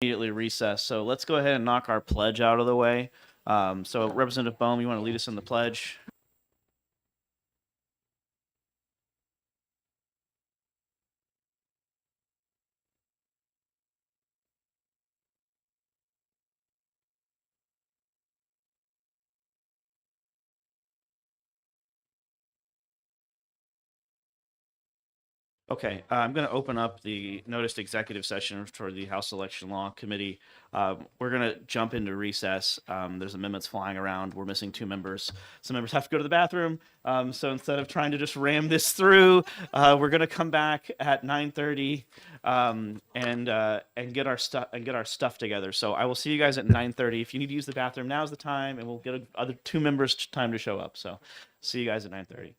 immediately recess. So let's go ahead and knock our pledge out of the way. So Representative Bohm, you want to lead us in the pledge? Okay, I'm going to open up the noticed executive session for the House Election Law Committee. We're going to jump into recess. There's amendments flying around. We're missing 2 members. Some members have to go to the bathroom. So instead of trying to just ram this through, we're going to come back at 9:30 and get our stuff together. So I will see you guys at 9:30. If you need to use the bathroom, now's the time, and we'll get other 2 members time to show up. So see you guys at 9:30.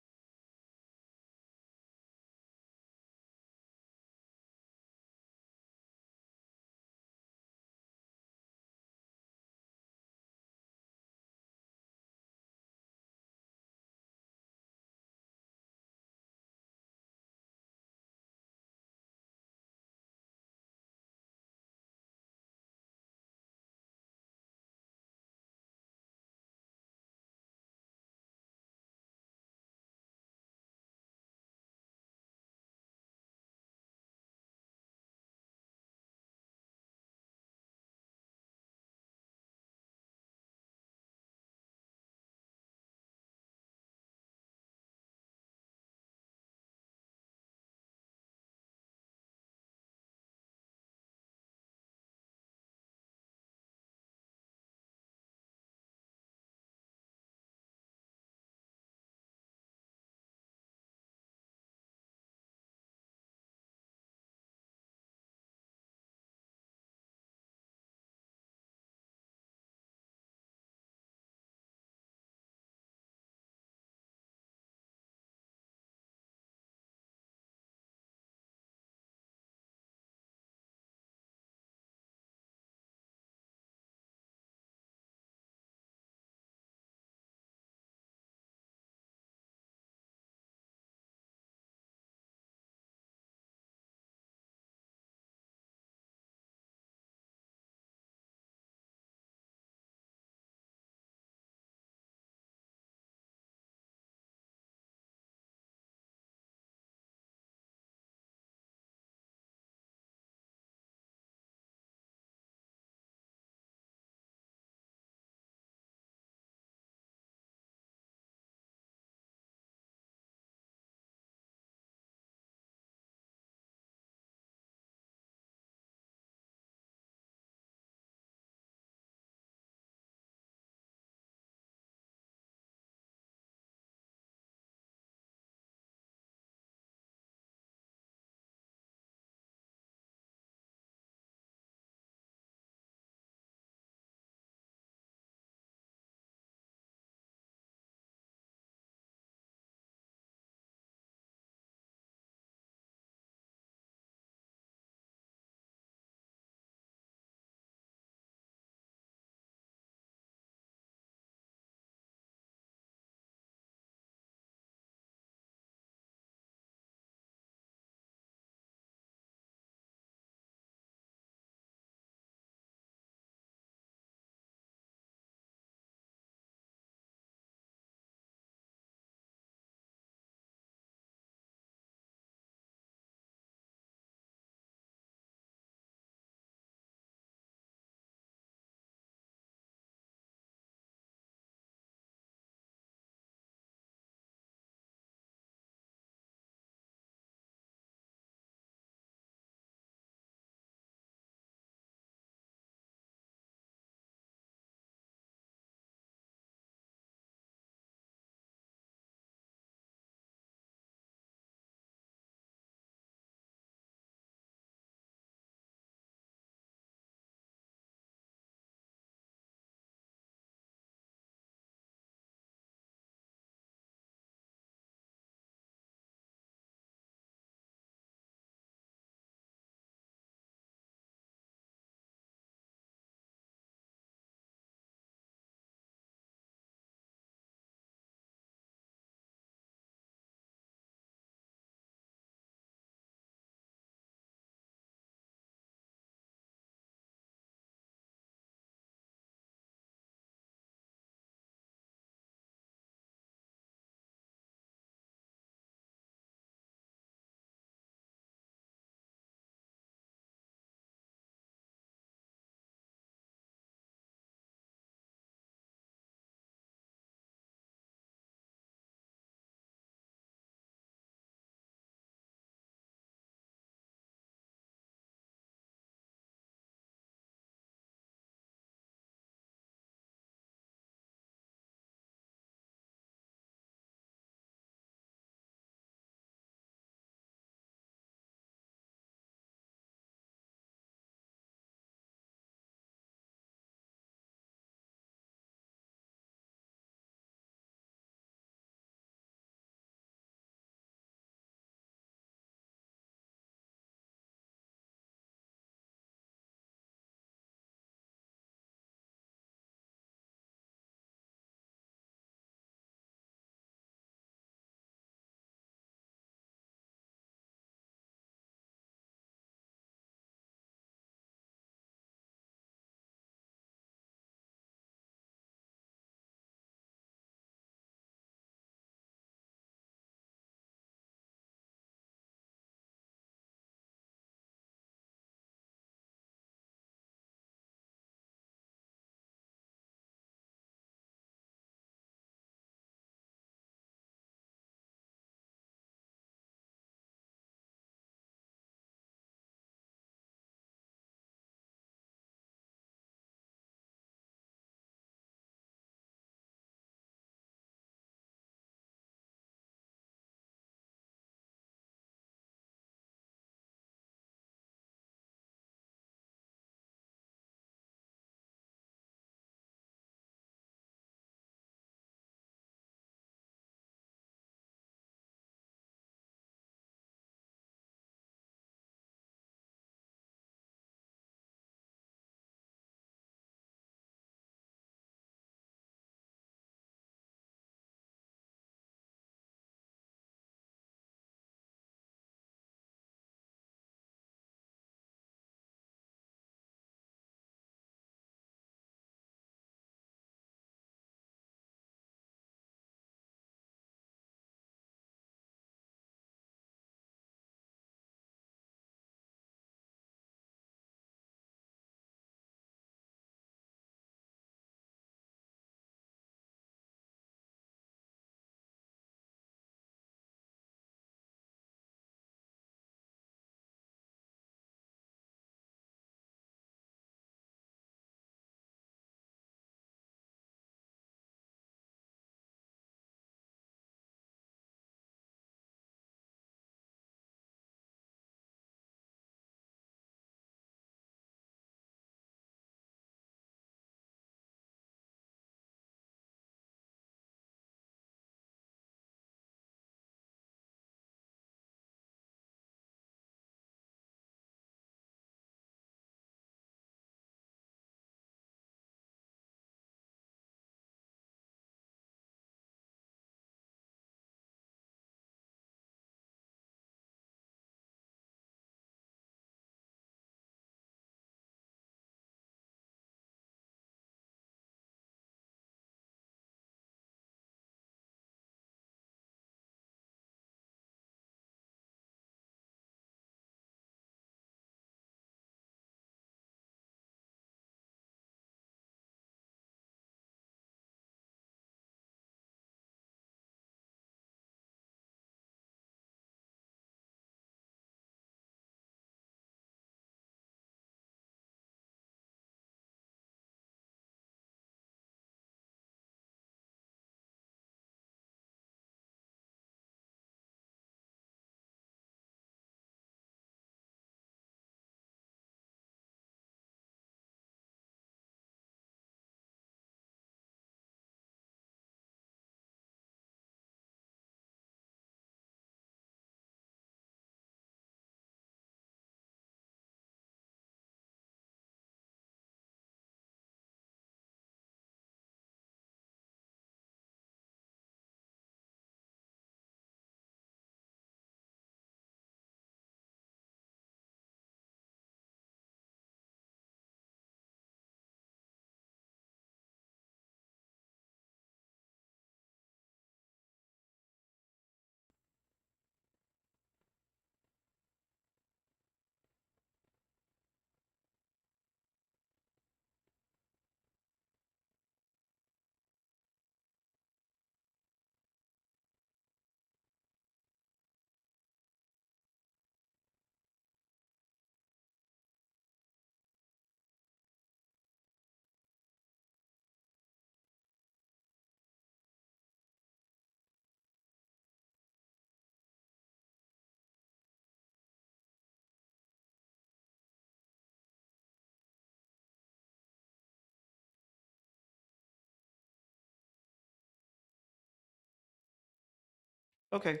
Okay,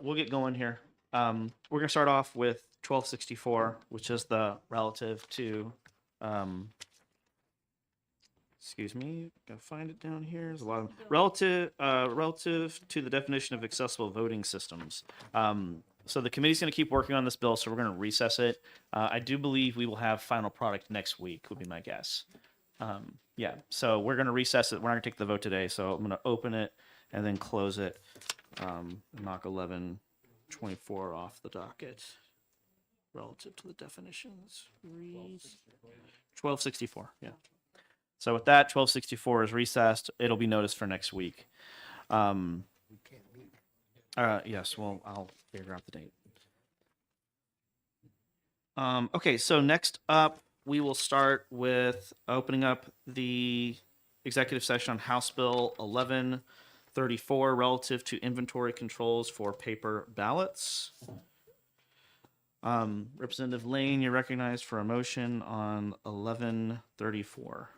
we'll get going here. We're gonna start off with 1264, which is the relative to, excuse me, gotta find it down here. There's a lot of relative to the definition of accessible voting systems. So the committee's gonna keep working on this bill, so we're gonna recess it. I do believe we will have final product next week, would be my guess. Yeah, so we're gonna recess it. We're not gonna take the vote today, so I'm gonna open it and then close it. Knock 1124 off the docket relative to the definitions. 1264, yeah. So with that, 1264 is recessed. It'll be noticed for next week. Yes, well, I'll figure out the date. Okay, so next up, we will start with opening up the executive session on House Bill 1134 relative to inventory controls for paper ballots. Representative Lane, you're recognized for a motion on 1134.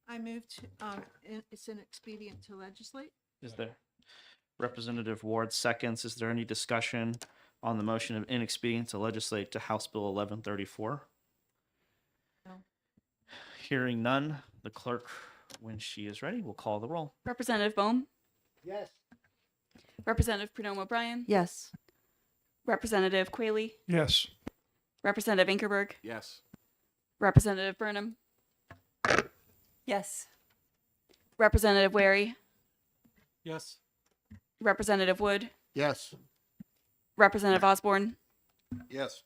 I move to, it's an expedient to legislate. Is there? Representative Ward seconds. Is there any discussion on the motion of inexpedient to legislate to House Bill 1134? No. Hearing none, the clerk, when she is ready, will call the roll. Representative Bohm, Yes. Representative Perdome O'Brien, Yes. Representative Quayle, Yes. Representative Inkerberg, Yes. Representative Burnham, Yes. Representative Wary, Yes. Representative Wood, Yes. Representative Osborne, Yes.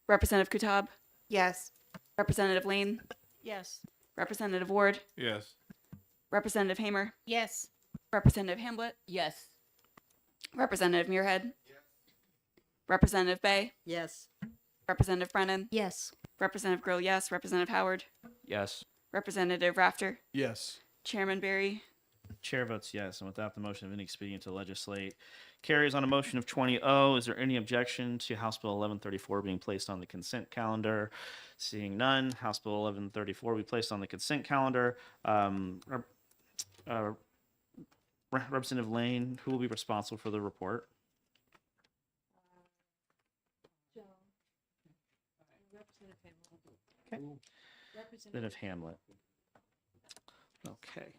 Representative Kutab, Yes. Representative Lane, Yes. Representative Ward, Yes. Representative Hamer, Yes. Representative Hamblett, Yes. Representative Muirhead, Representative Bay, Yes. Representative Brennan, Yes. Representative Grill, yes, Representative Howard, Yes. Representative Rafter, Yes. Chairman Barry, Chair votes yes, and without the motion of inexpedient to legislate carries on a motion of 20-0. Is there any objection to House Bill 1134 being placed on the consent calendar? Seeing none, House Bill 1134 will be placed on the consent calendar. Representative Lane, who will be responsible for the report? Okay. Representative Hamlet. Okay.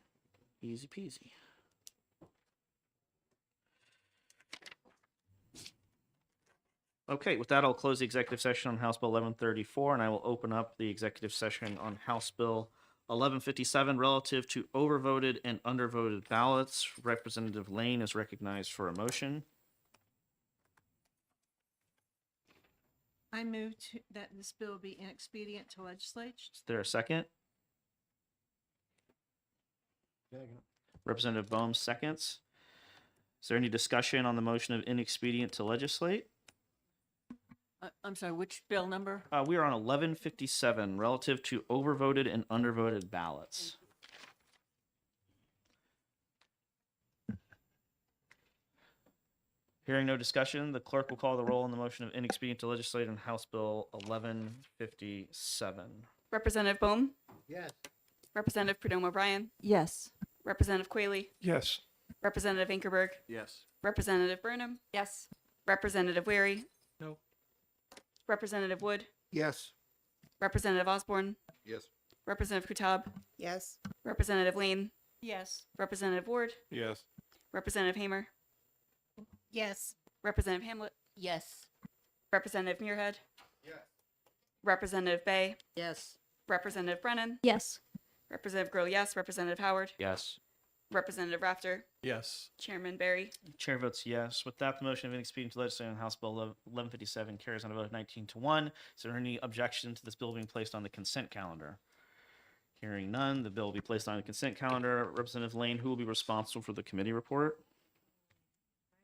Easy peasy. Okay, with that, I'll close the executive session on House Bill 1134, and I will open up the executive session on House Bill 1157 relative to overvoted and undervoted ballots. Representative Lane is recognized for a motion. I move that this bill be inexpedient to legislate. Is there a second? Representative Bohm seconds. Is there any discussion on the motion of inexpedient to legislate? I'm sorry, which bill number? We are on 1157 relative to overvoted and undervoted ballots. Hearing no discussion, the clerk will call the roll on the motion of inexpedient to legislate on House Bill 1157. Representative Bohm, Yes. Representative Perdome O'Brien, Yes. Representative Quayle, Yes. Representative Inkerberg, Yes. Representative Burnham, Yes. Representative Wary, No. Representative Wood, Yes. Representative Osborne, Yes. Representative Kutab, Yes. Representative Lane, Yes. Representative Ward, Yes. Representative Hamer, Yes. Representative Hamlet, Yes. Representative Muirhead, Yes. Representative Bay, Yes. Representative Brennan, Yes. Representative Grill, yes, Representative Howard, Yes. Representative Rafter, Yes. Chairman Barry, Chair votes yes. With that, the motion of inexpedient to legislate on House Bill 1157 carries on a vote of 19-1. Is there any objection to this bill being placed on the consent calendar? Hearing none, the bill will be placed on the consent calendar. Representative Lane, who will be responsible for the committee report?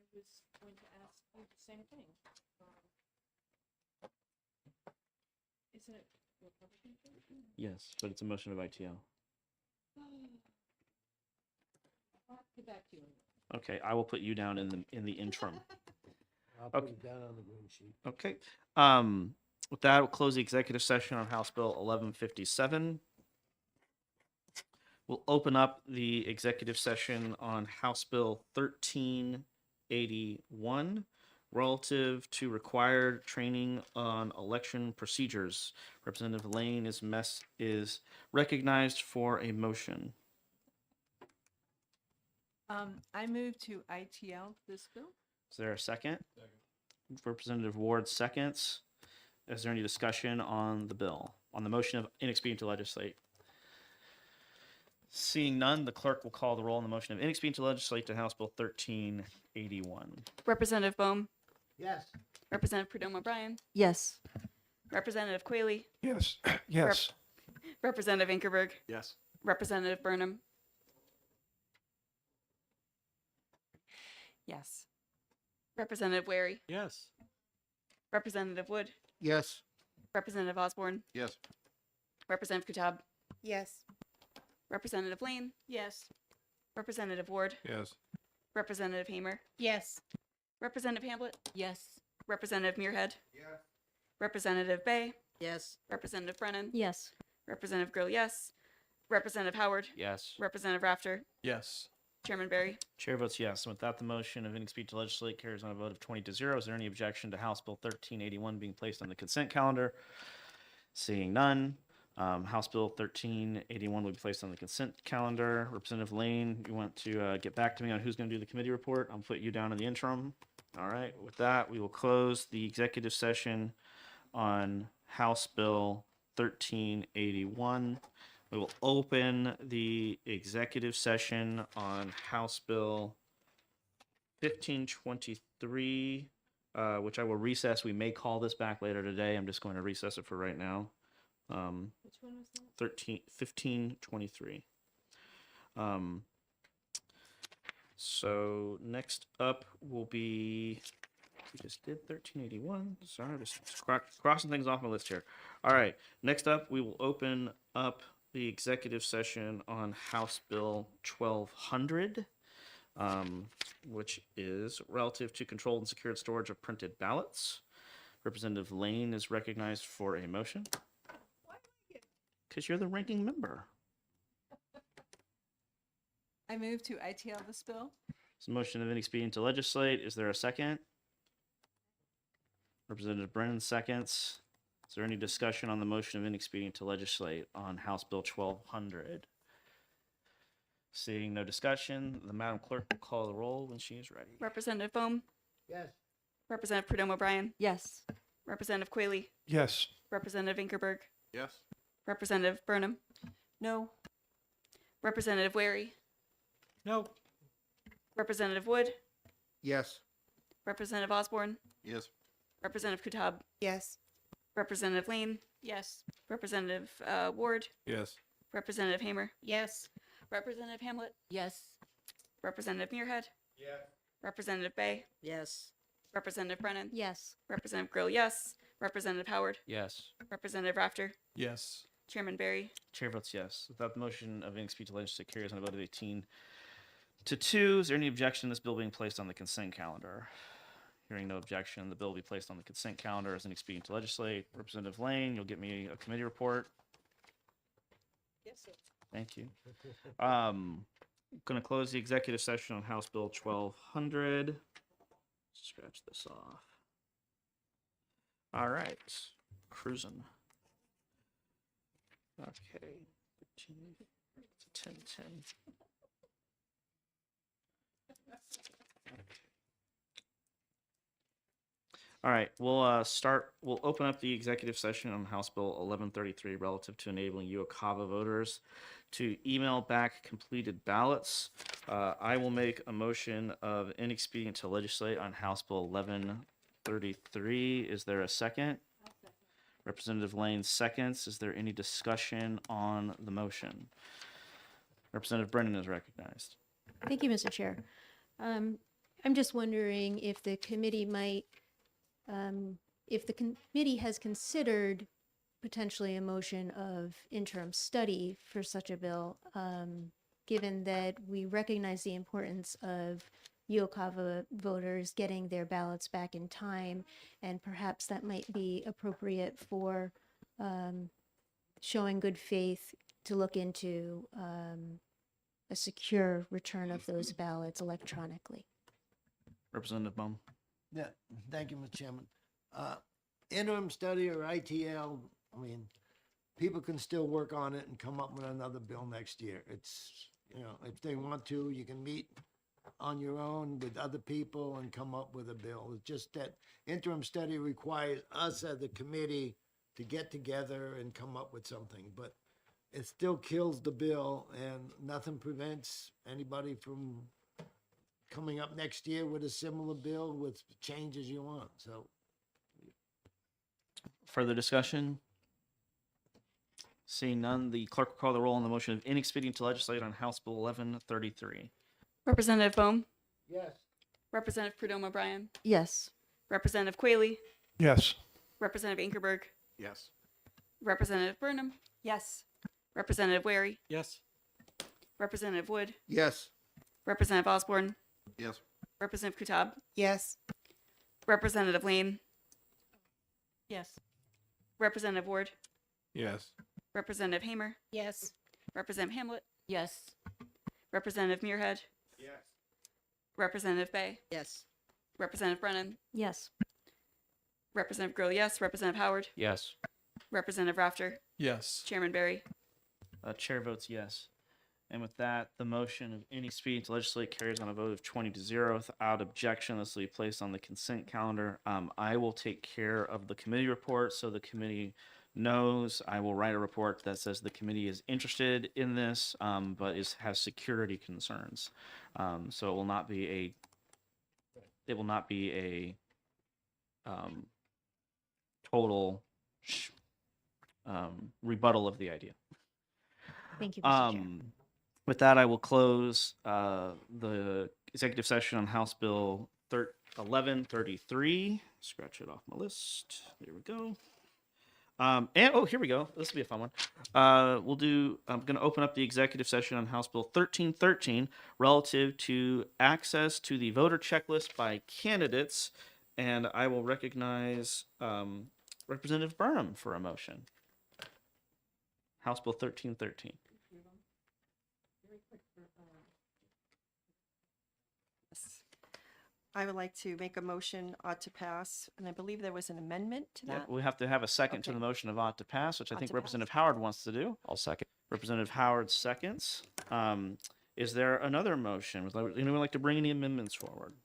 I was going to ask you the same thing. Isn't it Republican? Yes, but it's a motion of ITO. I'll get back to you. Okay, I will put you down in the interim. I'll put it down on the green sheet. Okay. With that, we'll close the executive session on House Bill 1157. We'll open up the executive session on House Bill 1381 relative to required training on election procedures. Representative Lane is recognized for a motion. I move to ITL this bill. Is there a second? Representative Ward seconds. Is there any discussion on the bill, on the motion of inexpedient to legislate? Seeing none, the clerk will call the roll on the motion of inexpedient to legislate to House Bill 1381. Representative Bohm, Yes. Representative Perdomo Bryan, Yes. Representative Quayle, Yes. Yes. Representative Inkerberg, Yes. Representative Burnham, Yes. Representative Wary, Yes. Representative Wood, Yes. Representative Osborne, Yes. Representative Kutab, Yes. Representative Lane, Yes. Representative Ward, Yes. Representative Hamer, Yes. Representative Hamblett, Yes. Representative Muirhead, Yes. Representative Bay, Yes. Representative Brennan, Yes. Representative Grill, yes. Representative Howard, Yes. Representative Rafter, Yes. Chairman Barry. Chair votes yes. And with that, the motion of inexpedient to legislate carries on a vote of 20-0. Is there any objection to House Bill 1381 being placed on the consent calendar? Seeing none, House Bill 1381 will be placed on the consent calendar. Representative Lane, you want to get back to me on who's going to do the committee report? I'll put you down in the interim. All right. With that, we will close the executive session on House Bill 1381. We will open the executive session on House Bill 1523, which I will recess. We may call this back later today. I'm just going to recess it for right now. Which one was that? 1523. So next up will be, we just did 1381. Sorry, just crossing things off my list here. All right, next up, we will open up the executive session on House Bill 1200, which is relative to controlled and secured storage of printed ballots. Representative Lane is recognized for a motion. Because you're the ranking member. I move to ITL this bill. It's a motion of inexpedient to legislate. Is there a second? Representative Brennan seconds. Is there any discussion on the motion of inexpedient to legislate on House Bill 1200? Seeing no discussion, the Madam Clerk will call the roll when she is ready. Representative Bohm, Yes. Representative Perdomo Bryan, Yes. Representative Quayle, Yes. Representative Inkerberg, Yes. Representative Burnham, No. Representative Wary, No. Representative Wood, Yes. Representative Osborne, Yes. Representative Kutab, Yes. Representative Lane, Yes. Representative Ward, Yes. Representative Hamer, Yes. Representative Hamblett, Yes. Representative Muirhead, Yes. Representative Bay, Yes. Representative Brennan, Yes. Representative Grill, yes. Representative Howard, Yes. Representative Rafter, Yes. Chairman Barry. Chair votes yes. Without the motion of inexpedient to legislate carries on a vote of 18-2. Is there any objection to this bill being placed on the consent calendar? Hearing no objection, the bill will be placed on the consent calendar as inexpedient to legislate. Representative Lane, you'll get me a committee report. Yes, sir. Thank you. Going to close the executive session on House Bill 1200. Scratch this off. All right, cruising. Okay, 10:10. All right, we'll open up the executive session on House Bill 1133 relative to enabling UOCAVA voters to email back completed ballots. I will make a motion of inexpedient to legislate on House Bill 1133. Is there a second? Representative Lane seconds. Is there any discussion on the motion? Representative Brennan is recognized. Thank you, Mr. Chair. I'm just wondering if the committee might, if the committee has considered potentially a motion of interim study for such a bill, given that we recognize the importance of UOCAVA voters getting their ballots back in time, and perhaps that might be appropriate for showing good faith to look into a secure return of those ballots electronically. Representative Bohm. Yeah, thank you, Mr. Chairman. Interim study or ITL, I mean, people can still work on it and come up with another bill next year. It's, you know, if they want to, you can meet on your own with other people and come up with a bill. It's just that interim study requires us as a committee to get together and come up with something, but it still kills the bill and nothing prevents anybody from coming up next year with a similar bill with changes you want, so. Further discussion? Seeing none, the clerk will call the roll on the motion of inexpedient to legislate on House Bill 1133. Representative Bohm, Yes. Representative Prudhomme O'Brien, Yes. Representative Quayle, Yes. Representative Inkerberg, Yes. Representative Burnham, Yes. Representative Wary, Yes. Representative Wood, Yes. Representative Osborne, Yes. Representative Kutab, Yes. Representative Lane, Yes. Representative Ward, Yes. Representative Hamer, Yes. Representative Hamlet, Yes. Representative Muirhead, Yes. Representative Bay, Yes. Representative Brennan, Yes. Representative Grill, yes. Representative Howard, Yes. Representative Rafter, Yes. Chairman Barry. Chair votes yes. And with that, the motion of inexpedient to legislate carries on a vote of 20-0 without objection. This will be placed on the consent calendar. I will take care of the committee report so the committee knows. I will write a report that says the committee is interested in this, but has security concerns. So it will not be a total rebuttal of the idea. Thank you, Mr. Chair. With that, I will close the executive session on House Bill 1133. Scratch it off my list. There we go. Here we go. This will be a fun one. I'm going to open up the executive session on House Bill 1313 relative to access to the voter checklist by candidates. And I will recognize Representative Burnham for a motion. House Bill 1313. I would like to make a motion ought to pass, and I believe there was an amendment to Yep, that. we have to have a second to Okay. the motion of ought to pass, which I Ought think to Representative Howard wants to do. I'll second. Representative Howard seconds. Is there another motion? Would anyone like to bring any amendments forward?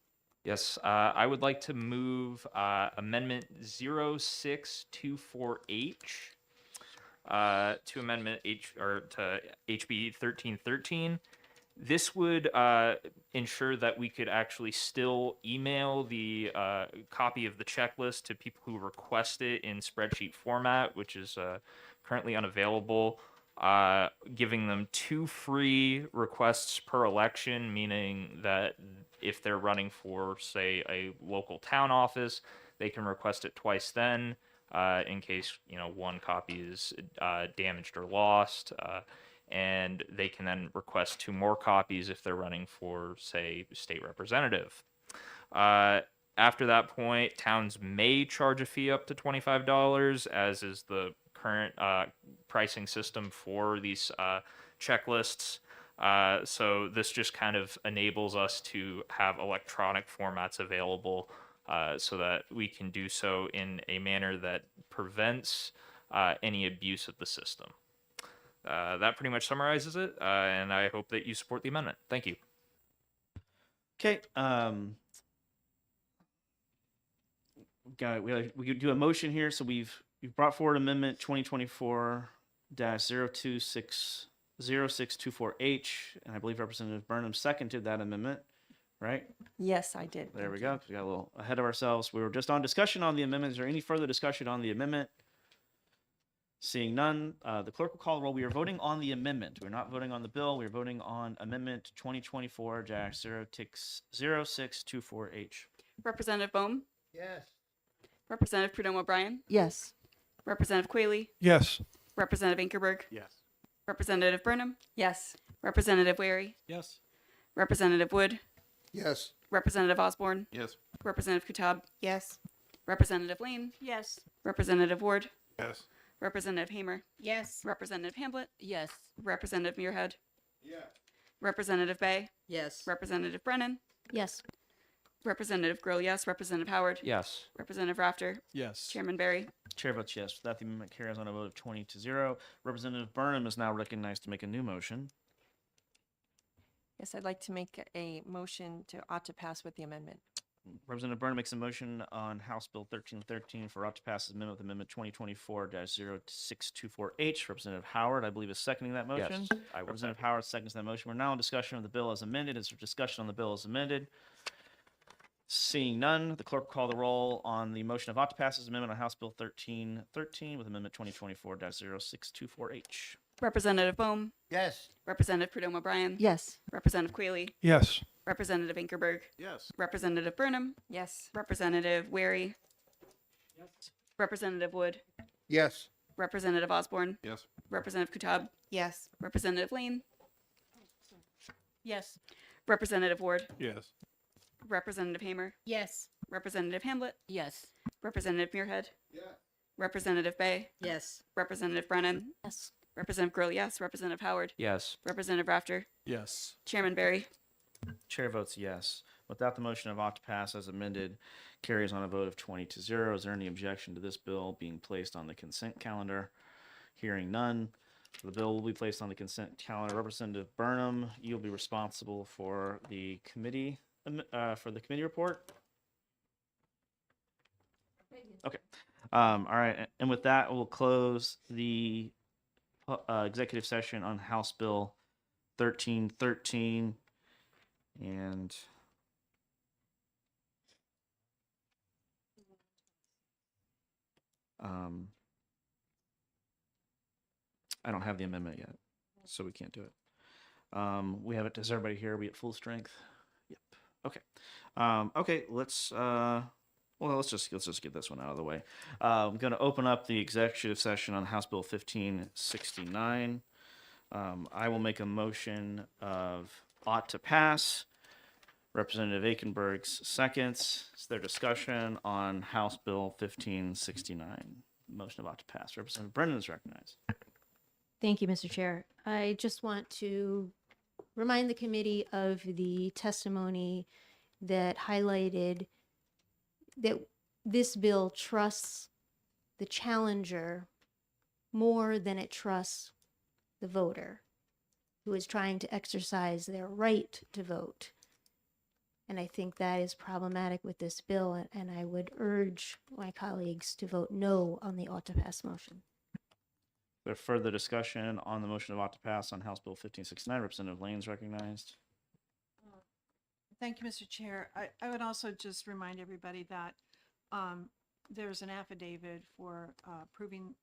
Yes, I would like to move Amendment 0624H to Amendment to HB 1313. This would ensure that we could actually still email the copy of the checklist to people who request it in spreadsheet format, which is currently unavailable, giving them 2 free requests per election, meaning that if they're running for, say, a local town office, they can request it twice then, in case, one copy is damaged or lost. And they can then request 2 more copies if they're running for, say, state representative. After that point, towns may charge a fee up to $25, as is the current pricing system for these checklists. So this just kind of enables us to have electronic formats available so that we can do so in a manner that prevents any abuse of the system. That pretty much summarizes it, and I hope that you support the amendment. Thank you. Okay. We do a motion here. So we've brought forward Amendment 2024-0624H, and I believe Representative Burnham seconded that amendment, right? Yes, I did. There we Thank go. We got a little ahead of ourselves. We were just on discussion on the amendment. Is there any further discussion on the amendment? Seeing none, the clerk will call the roll. We are voting on the amendment. We're not voting on the bill. We're voting on Amendment 2024-0624H. Representative Bohm, Yes. Representative Prudhomme O'Brien, you. Yes. Representative Quayle, Yes. Representative Inkerberg, Yes. Representative Burnham, Yes. Representative Wary, Yes. Representative Wood, Yes. Representative Osborne, Yes. Representative Kutab, Yes. Representative Lane, Yes. Representative Ward, Yes. Representative Hamer, Yes. Representative Hamblett, Yes. Representative Muirhead. Representative Bay, Yes. Representative Brennan, Yes. Representative Grill, yes. Representative Howard, Yes. Representative Rafter, Yes. Chairman Barry. Chair votes yes. With that, the amendment carries on a vote of 20-0. Representative Burnham is now recognized to make a new motion. Yes, I'd like to make a motion to ought to pass with the amendment. Representative Burnham makes a motion on House Bill 1313 for ought to pass as amendment with Amendment 2024-0624H. Representative Howard, I believe, is seconding that motion. Yes. I will Representative second. Howard seconds that motion. We're now in discussion of the bill as amended. Is there discussion on the bill as amended? Seeing none, the clerk will call the roll on the motion of ought to pass as amendment on House Bill 1313 with Amendment 2024-0624H. Representative Bohm, Yes. Representative Prudhomme O'Brien, Yes. Representative Quayle, Yes. Representative Inkerberg, Yes. Representative Burnham, Yes. Representative Wary, Representative Wood, Yes. Representative Osborne, Yes. Representative Kutab, Yes. Representative Lane, Yes. Representative Ward, Yes. Representative Hamer, Yes. Representative Hamblett, Yes. Representative Muirhead, Representative Bay, Yes. Representative Brennan, Yes. Representative Grill, yes. Representative Howard, Yes. Representative Rafter, Yes. Chairman Barry. Chair votes yes. Without the motion of ought to pass as amended carries on a vote of 20-0. Is there any objection to this bill being placed on the consent calendar? Hearing none, the bill will be placed on the consent calendar. Representative Burnham, you'll be responsible for the committee report. Okay. All right. And with that, we'll close the executive session on House Bill 1313. And I don't have the amendment yet, so we can't do it. We have it. Is everybody here? Are we at full strength? Yep. Okay. Okay. Let's just get this one out of the way. I'm going to open up the executive session on House Bill 1569. I will make a motion of ought to pass. Representative Aikenberg's seconds. Is there discussion on House Bill 1569? Motion of ought to pass. Representative Brennan is recognized. Thank you, Mr. Chair. I just want to remind the committee of the testimony that highlighted that this bill trusts the challenger more than it trusts the voter who is trying to exercise their right to vote. And I think that is problematic with this bill, and I would urge my colleagues to vote no on the ought to pass motion. Is there further discussion on the motion of ought to pass on House Bill 1569? Representative Lane is recognized. Thank you, Mr. Chair. I would also just remind everybody that there's an affidavit for proving,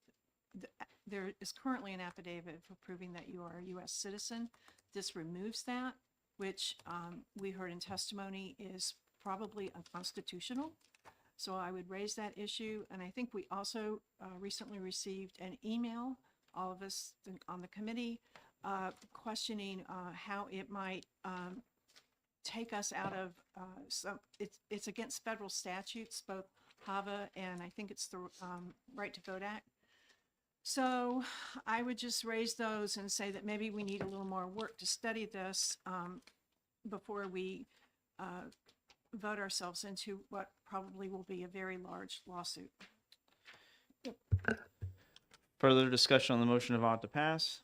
there is currently an affidavit for proving that you are a U.S. citizen. This removes that, which we heard in testimony is probably unconstitutional. So I would raise that issue. And I think we also recently received an email, all of us on the committee, questioning how it might take us out of it's against federal statutes, both HAVA and I think it's the Right to Vote Act. So I would just raise those and say that maybe we need a little more work to study this before we vote ourselves into what probably will be a very large lawsuit. Further discussion on the motion of ought to pass.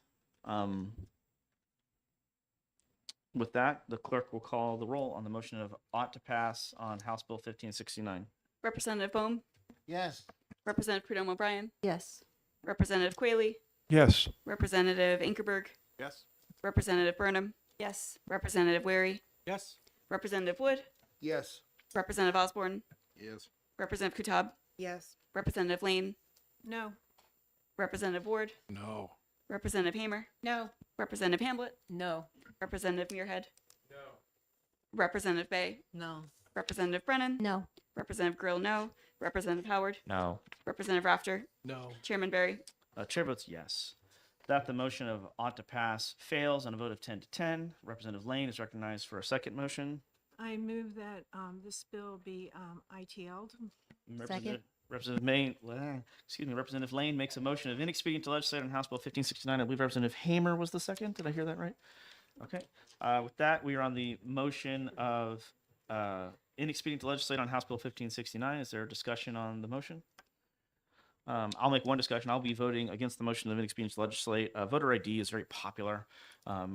With that, the clerk will call the roll on the motion of ought to pass on House Bill 1569. Representative Bohm, Yes. Representative Prudhomme O'Brien, Yes. Representative Quayle, Yes. Representative Inkerberg, Yes. Representative Burnham, Yes. Representative Wary, Yes. Representative Wood, Yes. Representative Osborne, Yes. Representative Kutab, Yes. Representative Lane, No. Representative Ward, No. Representative Hamer, No. Representative Hamblett, No. Representative Muirhead, Representative Bay, No. Representative Brennan, No. Representative Grill, no. Representative Howard, No. Representative Rafter, No. Chairman Barry. Chair votes yes. That the motion of ought to pass fails on a vote of 10-10. Representative Lane is recognized for a second motion. I move that this bill be ITL'd. Representative Lane makes a motion of inexpedient to legislate on House Bill 1569. I believe Representative Hamer was the second. Did I hear that right? Okay. With that, we are on the motion of inexpedient to legislate on House Bill 1569. Is there a discussion on the motion? I'll make one discussion. I'll be voting against the motion of inexpedient to legislate. Voter ID is very popular.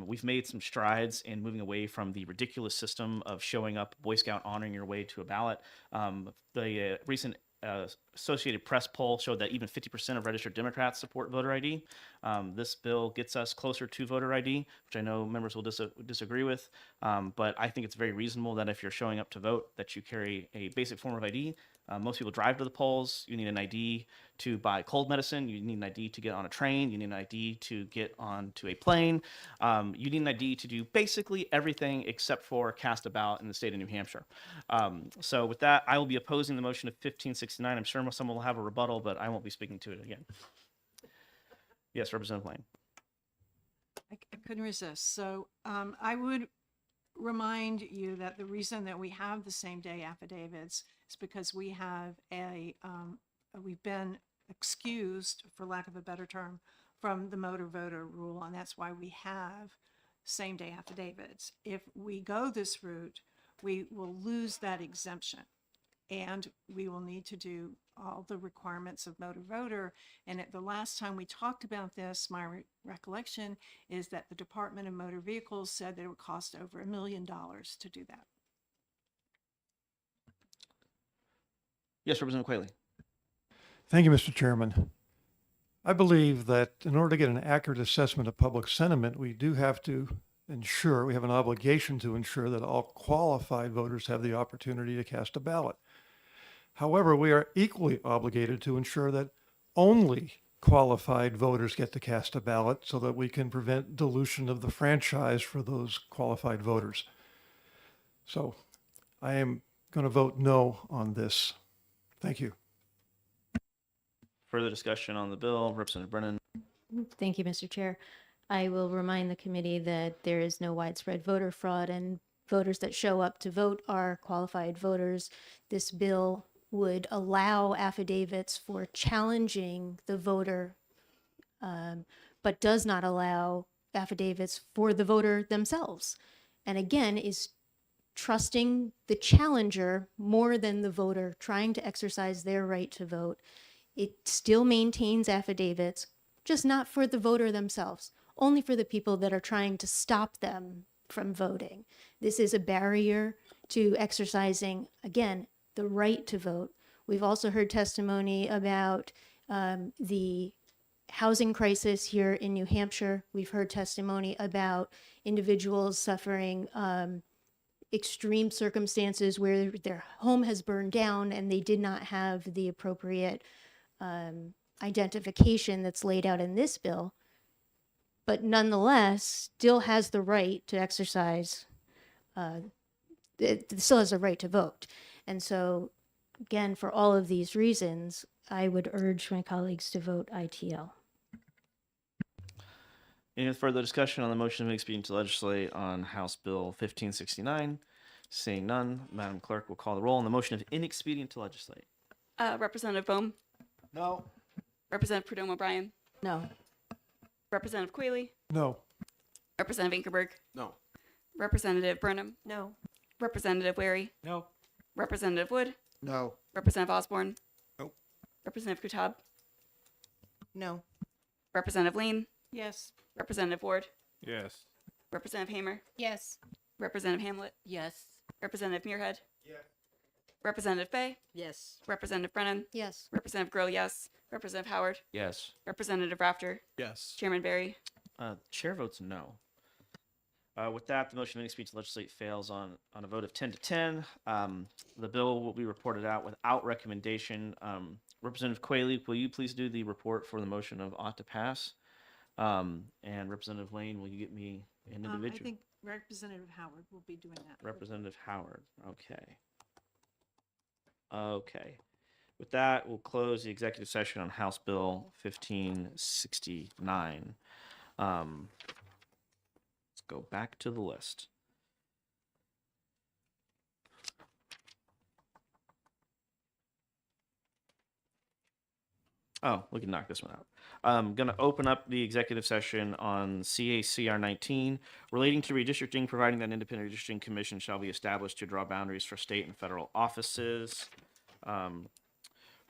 We've made some strides in moving away from the ridiculous system of showing up Boy Scout honoring your way to a ballot. The recent Associated Press poll showed that even 50% of registered Democrats support voter ID. This bill gets us closer to voter ID, which I know members will disagree with, but I think it's very reasonable that if you're showing up to vote, that you carry a basic form of ID. Most people drive to the polls. You need an ID to buy cold medicine. You need an ID to get on a train. You need an ID to get onto a plane. You need an ID to do basically everything except for cast a ballot in the state of New Hampshire. So with that, I will be opposing the motion of 1569. I'm sure someone will have a rebuttal, but I won't be speaking to it again. Yes, Representative Lane. I couldn't resist. So I would remind you that the reason that we have the same day affidavits is because we have we've been excused, for lack of a better term, from the motor voter rule, and that's why we have same day affidavits. If we go this route, we will lose that exemption, and we will need to do all the requirements of motor voter. And at the last time we talked about this, my recollection is that the Department of Motor Vehicles said that it would cost over $1 million to do that. Yes, Representative Quayle. Thank you, Mr. Chairman. I believe that in order to get an accurate assessment of public sentiment, we do have to ensure, we have an obligation to ensure that all qualified voters have the opportunity to cast a ballot. However, we are equally obligated to ensure that only qualified voters get to cast a ballot so that we can prevent dilution of the franchise for those qualified voters. So I am going to vote no on this. Thank you. Further discussion on the bill, Representative Brennan. Thank you, Mr. Chair. I will remind the committee that there is no widespread voter fraud, and voters that show up to vote are qualified voters. This bill would allow affidavits for challenging the voter, but does not allow affidavits for the voter themselves. And again, is trusting the challenger more than the voter trying to exercise their right to vote. It still maintains affidavits, just not for the voter themselves, only for the people that are trying to stop them from voting. This is a barrier to exercising, again, the right to vote. We've also heard testimony about the housing crisis here in New Hampshire. We've heard testimony about individuals suffering extreme circumstances where their home has burned down and they did not have the appropriate identification that's laid out in this bill, but nonetheless still has the right to exercise, it still has the right to vote. And so, again, for all of these reasons, I would urge my colleagues to vote ITL. Any further discussion on the motion of inexpedient to legislate on House Bill 1569? Seeing none, Madam Clerk will call the roll on the motion of inexpedient to legislate. Representative Bohm, No. Representative Prudhomme O'Brien, No. Representative Quayle, No. Representative Inkerberg, No. Representative Burnham, No. Representative Wary, No. Representative Wood, No. Representative Osborne, Nope. Representative Kutab, No. Representative Lane, Yes. Representative Ward, Yes. Representative Hamer, Yes. Representative Hamlet, Yes. Representative Muirhead, Representative Bay, Yes. Representative Brennan, Yes. Representative Grill, yes. Representative Howard, Yes. Representative Rafter, Yes. Chairman Barry. Chair votes no. With that, the motion of inexpedient to legislate fails on a vote of 10 to 10. The bill will be reported out without recommendation. Representative Quayle, will you please do the report for the motion of ought to pass? And Representative Lane, will you get me an I individual? think Representative Howard will be doing that. Representative Howard. Okay. Okay. With that, we'll close the executive session on House Bill 1569. Let's go back to the list. Oh, we can knock this one out. I'm going to open up the executive session on CACR 19 relating to redistricting, providing that independent redistricting commission shall be established to draw boundaries for state and federal offices.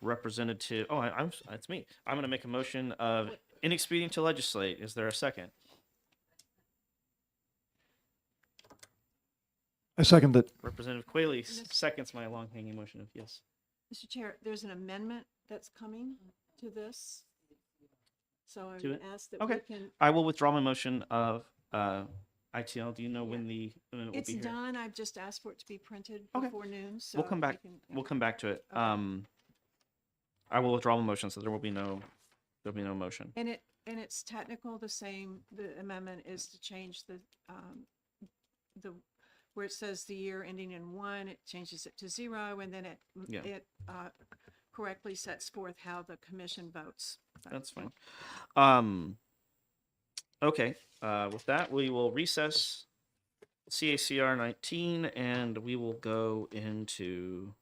Representative, it's me. I'm going to make a motion of inexpedient to legislate. Is there a second? I second that. Representative Quayle seconds my long hanging motion of yes. Mr. Chair, there's an amendment that's coming to this. So I To would it? ask that Okay. we can, I will withdraw my motion of ITL. Do you know when the amendment will it's be here? done. I've just asked for it to be printed Okay. before noon. So We'll come we back. can- We'll come back to it. Okay. I will withdraw my motion, so there'll be no motion. And it's technical, the same, the amendment is to change the, where it says the year ending in 1, it changes it to 0, and then Yeah. it correctly sets forth how the commission votes. That's fine. Okay. With that, we will recess CACR 19, and we will go into.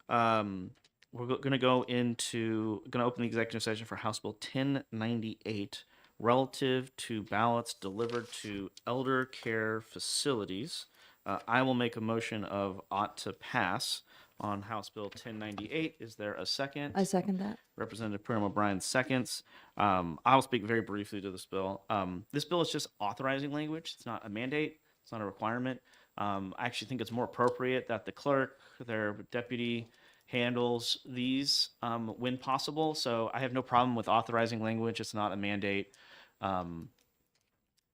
We're going to going to open the executive session for House Bill 1098 relative to ballots delivered to elder care facilities. I will make a motion of ought to pass on House Bill 1098. Is there a second? I second that. Representative Prim O'Brien seconds. I'll speak very briefly to this bill. This bill is just authorizing language. It's not a mandate. It's not a requirement. I actually think it's more appropriate that the clerk, their deputy, handles these when possible. So I have no problem with authorizing language. It's not a mandate.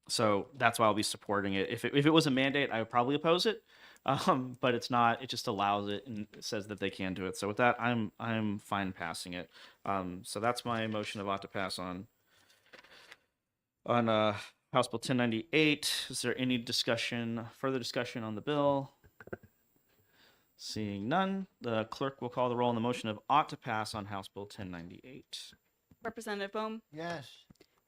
So that's why I'll be supporting it. If it was a mandate, I would probably oppose it. But it's not. It just allows it and it says that they can do it. So with that, I'm fine passing it. So that's my motion of ought to pass on House Bill 1098. Is there any further discussion on the bill? Seeing none, the clerk will call the roll on the motion of ought to pass on House Bill 1098. Representative Bohm, Yes.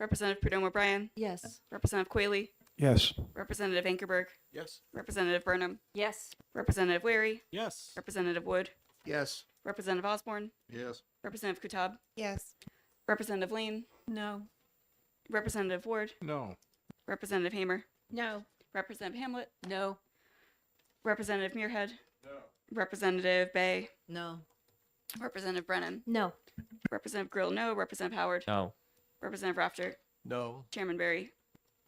Representative Perdome O'Brien, Yes. Representative Quayle, Yes. Representative Ankerberg, Yes. Representative Burnham, Yes. Representative Wary, Yes. Representative Wood, Yes. Representative Osborne, Yes. Representative Kutab, Yes. Representative Lane, No. Representative Ward, No. Representative Hamer, No. Representative Hamlet, No. Representative Muirhead, Representative Bay, No. Representative Brennan, No. Representative Grill, no. Representative Howard, No. Representative Rafter, No. Chairman Barry.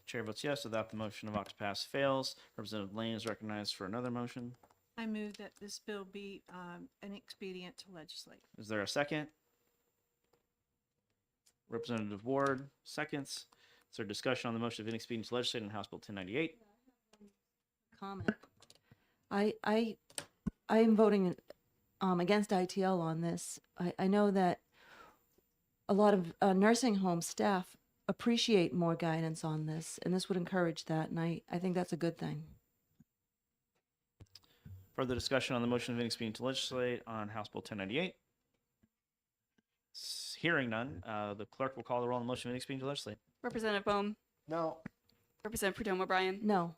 Chair votes yes. Without the motion of ought to pass fails. Representative Lane is recognized for another motion. I move that this bill be an expedient to legislate. Is there a second? Representative Ward seconds. Is there discussion on the motion of inexpedient to legislate on House Bill 1098? Comment. I am voting against ITL on this. I know that a lot of nursing home staff appreciate more guidance on this, and this would encourage that, and I think that's a good thing. Further discussion on the motion of inexpedient to legislate on House Bill 1098? Hearing none, the clerk will call the roll on the motion of inexpedient to legislate. Representative Bohm, No. Representative Perdome O'Brien, No.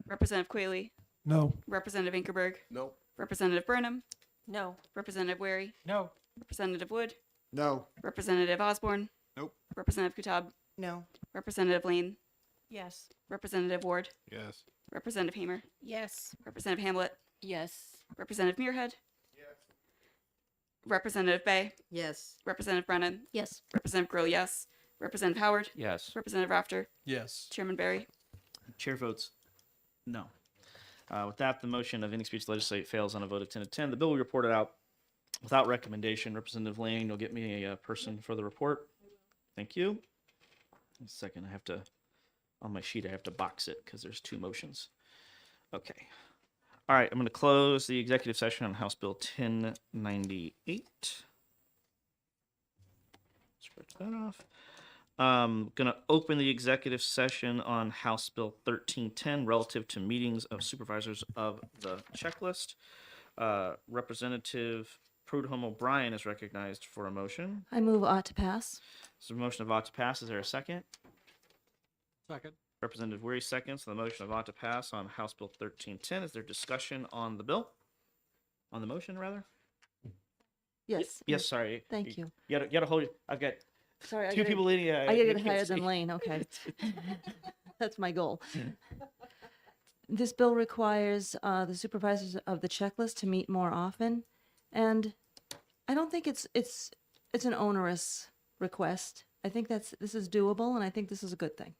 Representative Quayle, No. Representative Ankerberg, No. Representative Burnham, No. Representative Wary, No. Representative Wood, No. Representative Osborne, Nope. Representative Kutab, No. Representative Lane, Yes. Representative Ward, Yes. Representative Hamer, Yes. Representative Hamlet, Yes. Representative Muirhead, Representative Bay, Yes. Representative Brennan, Yes. Representative Grill, yes. Representative Howard, Yes. Representative Rafter, Yes. Chairman Barry. Chair votes no. With that, the motion of inexpedient to legislate fails on a vote of 10 to 10. The bill will be reported out without recommendation. Representative Lane, you'll get me a person for the report. Thank you. A second, I have to, on my sheet, I have to box it because there's two motions. Okay. All right, I'm going to close the executive session on House Bill 1098. Scratch that off. Going to open the executive session on House Bill 1310 relative to meetings of supervisors of the checklist. Representative Prudhomme O'Brien is recognized for a motion. I move ought to pass. So a motion of ought to pass. Is there a second? Second. Representative Weary seconds the motion of ought to pass on House Bill 1310. Is there discussion on the bill? On the motion, rather? Yes. Yes, sorry. Thank you. You gotta hold. I've got Sorry, two people leading. I gotta get higher than Lane. Okay. That's my goal. This bill requires the supervisors of the checklist to meet more often, and I don't think it's an onerous request. I think this is doable, and I think this is a good thing.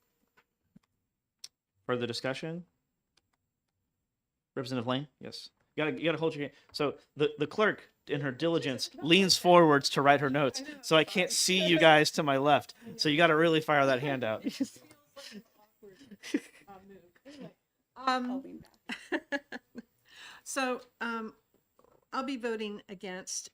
Further discussion? Representative Lane? Yes. You gotta hold your hand. So the clerk, in her diligence, leans forwards to write her notes. So I can't see you guys to my left. So you gotta really fire that hand out. So, I'll be voting against,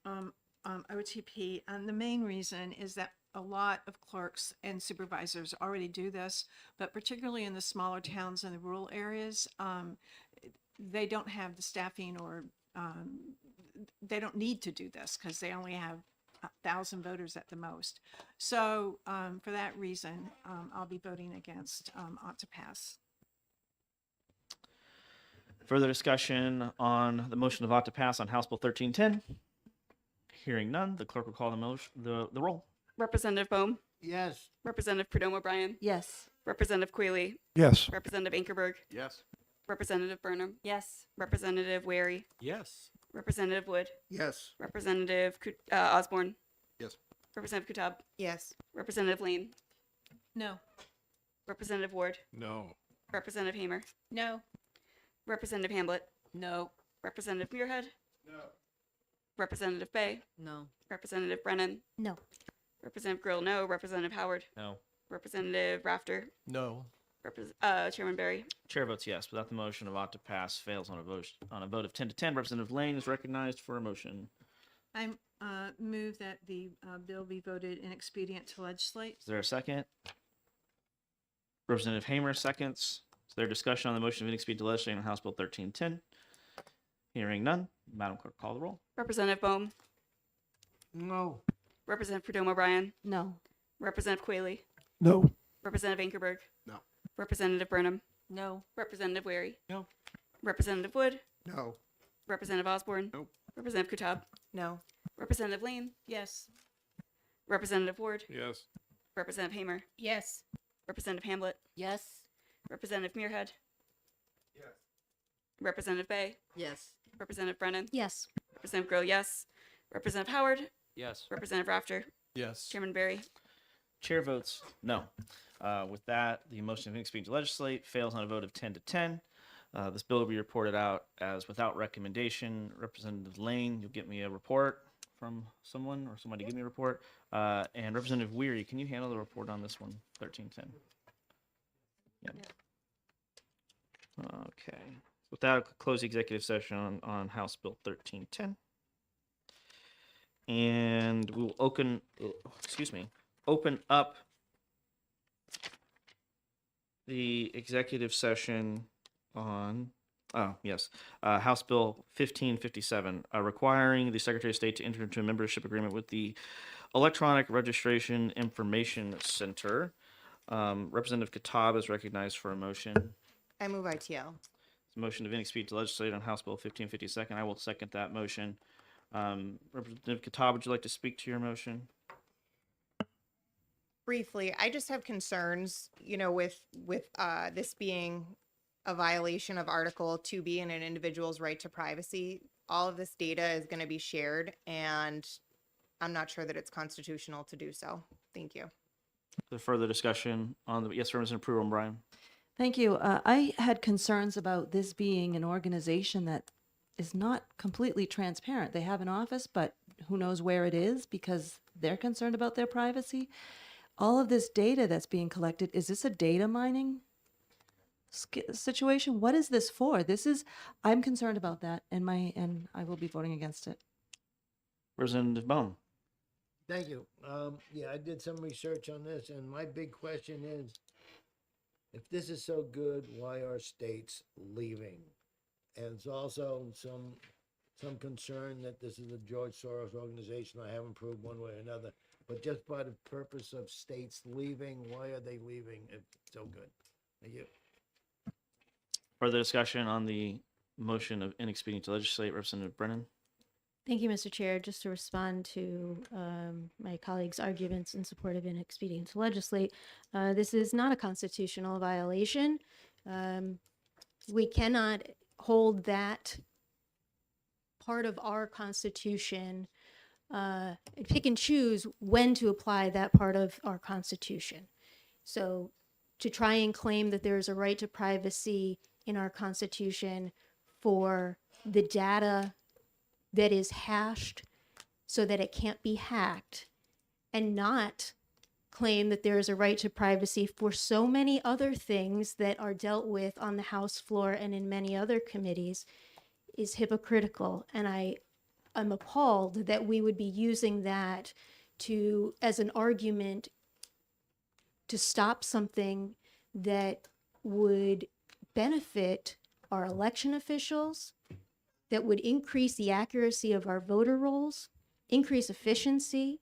OTP, and the main reason is that a lot of clerks and supervisors already do this, but particularly in the smaller towns and the rural areas, they don't have the staffing or, they don't need to do this because they only have 1,000 voters at the most. So, for that reason, I'll be voting against, ought to pass. Further discussion on the motion of ought to pass on House Bill 1310? Hearing none, the clerk will call the roll. Representative Bohm, Yes. Representative Prudhomme O'Brien, Yes. Representative Quealy, Yes. Representative Ankerberg, Yes. Representative Burnham, Yes. Representative Wary, Yes. Representative Wood, Yes. Representative Osborne, Yes. Representative Kutab, Yes. Representative Lane, No. Representative Ward, No. Representative Hamer, No. Representative Hamblett, No. Representative Muirhead, Representative Bay, No. Representative Brennan, No. Representative Grill, no. Representative Howard, No. Representative Rafter, No. Chairman Barry. Chair votes yes. Without the motion of ought to pass fails on a vote of 10 to 10. Representative Lane is recognized for a motion. I move that the bill be voted inexpedient to legislate. Is there a second? Representative Hamer seconds. Is there discussion on the motion of inexpedient to legislate on House Bill 1310? Hearing none, Madam Clerk, call the roll. Representative Bohm, No. Representative Prudhomme O'Brien, No. Representative Quayle, No. Representative Ankerberg, No. Representative Burnham, No. Representative Wary, No. Representative Wood, No. Representative Osborne, Nope. Representative Kutab, No. Representative Lane, Yes. Representative Ward, Yes. Representative Hamer, Yes. Representative Hamblett, Yes. Representative Muirhead, Yes. Representative Bay, Yes. Representative Brennan, Yes. Representative Grill, yes. Representative Howard, Yes. Representative Rafter, Yes. Chairman Barry. Chair votes no. With that, the motion of inexpedient to legislate fails on a vote of 10 to 10. This bill will be reported out as without recommendation. Representative Lane, you'll get me a report from someone or somebody give me a report. And Representative Weary, can you handle the report on this one, 1310? Yep. Okay. With that, I'll close the executive session on House Bill 1310. And we will open up the executive session on, House Bill 1557, requiring the Secretary of State to enter into a membership agreement with the Electronic Registration Information Center. Representative Kutab is recognized for a motion. I move ITL. It's a motion of inexpedient to legislate on House Bill 1552. I will second that motion. Representative Kutab, would you like to speak to your motion? Briefly, I just have concerns, with this being a violation of Article 2B and an individual's right to privacy. All of this data is going to be shared, and I'm not sure that it's constitutional to do so. Thank you. The further discussion on the yes, Representative Prudhomme O'Brien. Thank you. I had concerns about this being an organization that is not completely transparent. They have an office, but who knows where it is because they're concerned about their privacy. All of this data that's being collected, is this a data mining situation? What is this for? I'm concerned about that, and I will be voting against it. Representative Bone. Thank you. Yeah, I did some research on this, and my big question is, if this is so good, why are states leaving? And it's also some concern that this is a George Soros organization. I haven't proved one way or another, but just by the purpose of states leaving, why are they leaving if it's so good? Thank you. Further discussion on the motion of inexpedient to legislate, Representative Brennan. Thank you, Mr. Chair. Just to respond to my colleague's arguments in support of inexpedient to legislate, this is not a constitutional violation. We cannot hold that part of our Constitution, pick and choose when to apply that part of our Constitution. So to try and claim that there is a right to privacy in our Constitution for the data that is hashed so that it can't be hacked, and not claim that there is a right to privacy for so many other things that are dealt with on the House floor and in many other committees, is hypocritical. And I'm appalled that we would be using that as an argument to stop something that would benefit our election officials, that would increase the accuracy of our voter rolls, increase efficiency,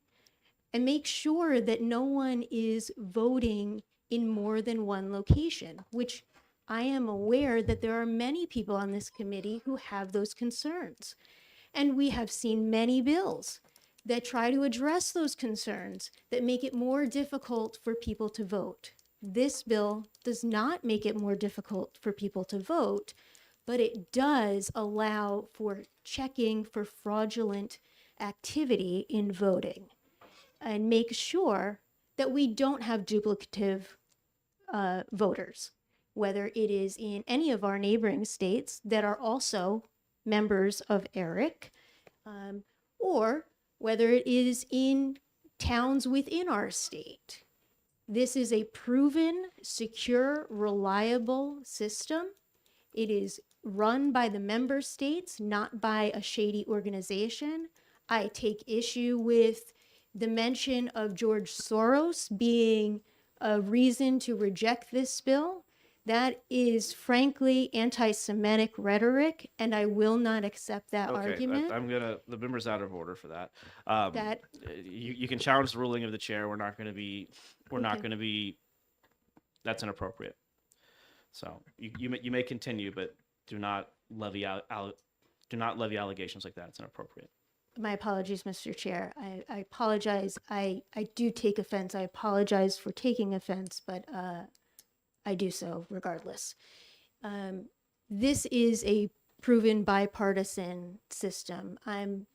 and make sure that no one is voting in more than one location, which I am aware that there are many people on this committee who have those concerns. And we have seen many bills that try to address those concerns, that make it more difficult for people to vote. This bill does not make it more difficult for people to vote, but it does allow for checking for fraudulent activity in voting and make sure that we don't have duplicative voters, whether it is in any of our neighboring states that are also members of ERIC, or whether it is in towns within our state. This is a proven, secure, reliable system. It is run by the member states, not by a shady organization. I take issue with the mention of George Soros being a reason to reject this bill. That is frankly anti-Semitic rhetoric, and I will not accept that argument. The member's out of order for that. You can challenge the ruling of the chair. We're not going to be, that's inappropriate. So you may continue, but do not levy allegations like that. It's inappropriate. My apologies, Mr. Chair. I apologize. I do take offense. I apologize for taking offense, but I do so regardless. This is a proven bipartisan system. I'm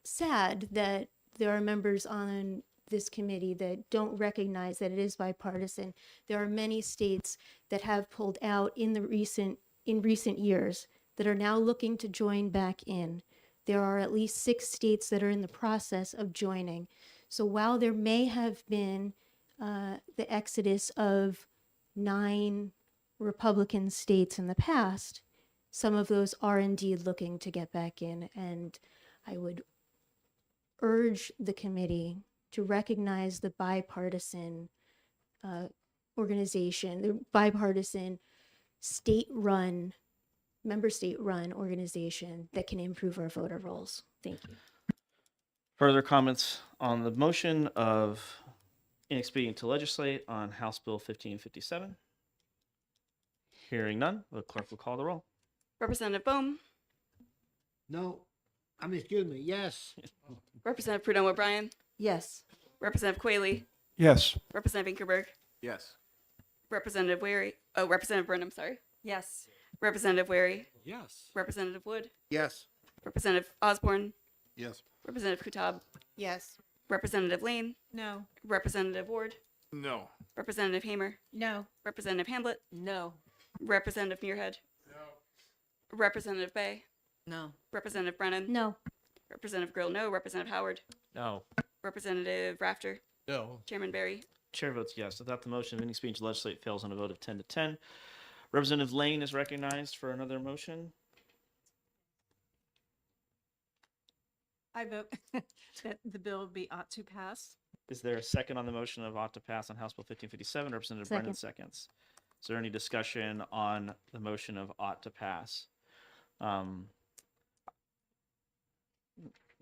sad that there are members on this committee that don't recognize that it is bipartisan. There are many states that have pulled out in recent years that are now looking to join back in. There are at least 6 states that are in the process of joining. So while there may have been the exodus of 9 Republican states in the past, some of those are indeed looking to get back in. And I would urge the committee to recognize the bipartisan organization, the bipartisan member state-run organization that can improve our voter rolls. Thank you. Further comments on the motion of inexpedient to legislate on House Bill 1557? Hearing none, the clerk will call the roll. Representative Bohm, No, excuse me, yes. Representative Prudhomme O'Brien, Yes. Representative Quayle, Yes. Representative Inkerberg, Yes. Representative Burnham, sorry. Yes. Representative Wary, Yes. Representative Wood, Yes. Representative Osborne, Yes. Representative Kutab, Yes. Representative Lane, No. Representative Ward, No. Representative Hamer, No. Representative Hamblett, No. Representative Muirhead, Representative Bay, No. Representative Brennan, No. Representative Grill, no. Representative Howard, No. Representative Rafter, No. Chairman Barry. Chair votes yes. Without the motion of inexpedient to legislate fails on a vote of 10 to 10. Representative Lane is recognized for another motion. I vote that the bill be ought to pass. Is there a second on the motion of ought to pass on House Bill 1557? Representative Brennan seconds. Is there any discussion on the motion of ought to pass? No?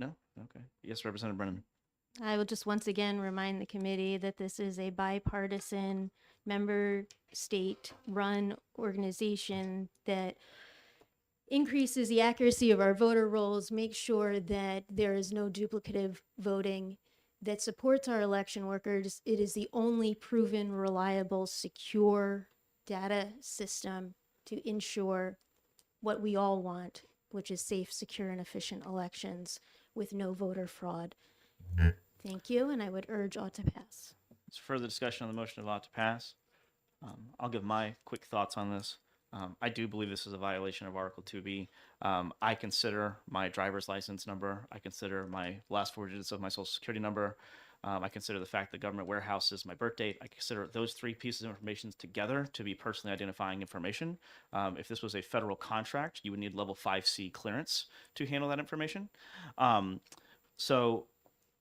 Okay. Yes, Representative Brennan. I will just once again remind the committee that this is a bipartisan member state run organization that increases the accuracy of our voter rolls, makes sure that there is no duplicative voting, that supports our election workers. It is the only proven, reliable, secure data system to ensure what we all want, which is safe, secure, and efficient elections with no voter fraud. Thank you, and I would urge ought to pass. Is further discussion on the motion of ought to pass? I'll give my quick thoughts on this. I do believe this is a violation of Article 2B. I consider my driver's license number. I consider my last 4 digits of my social security number. I consider the fact that government warehouse is my birth date. I consider those 3 pieces of information together to be personally identifying information. If this was a federal contract, you would need level 5C clearance to handle that information. So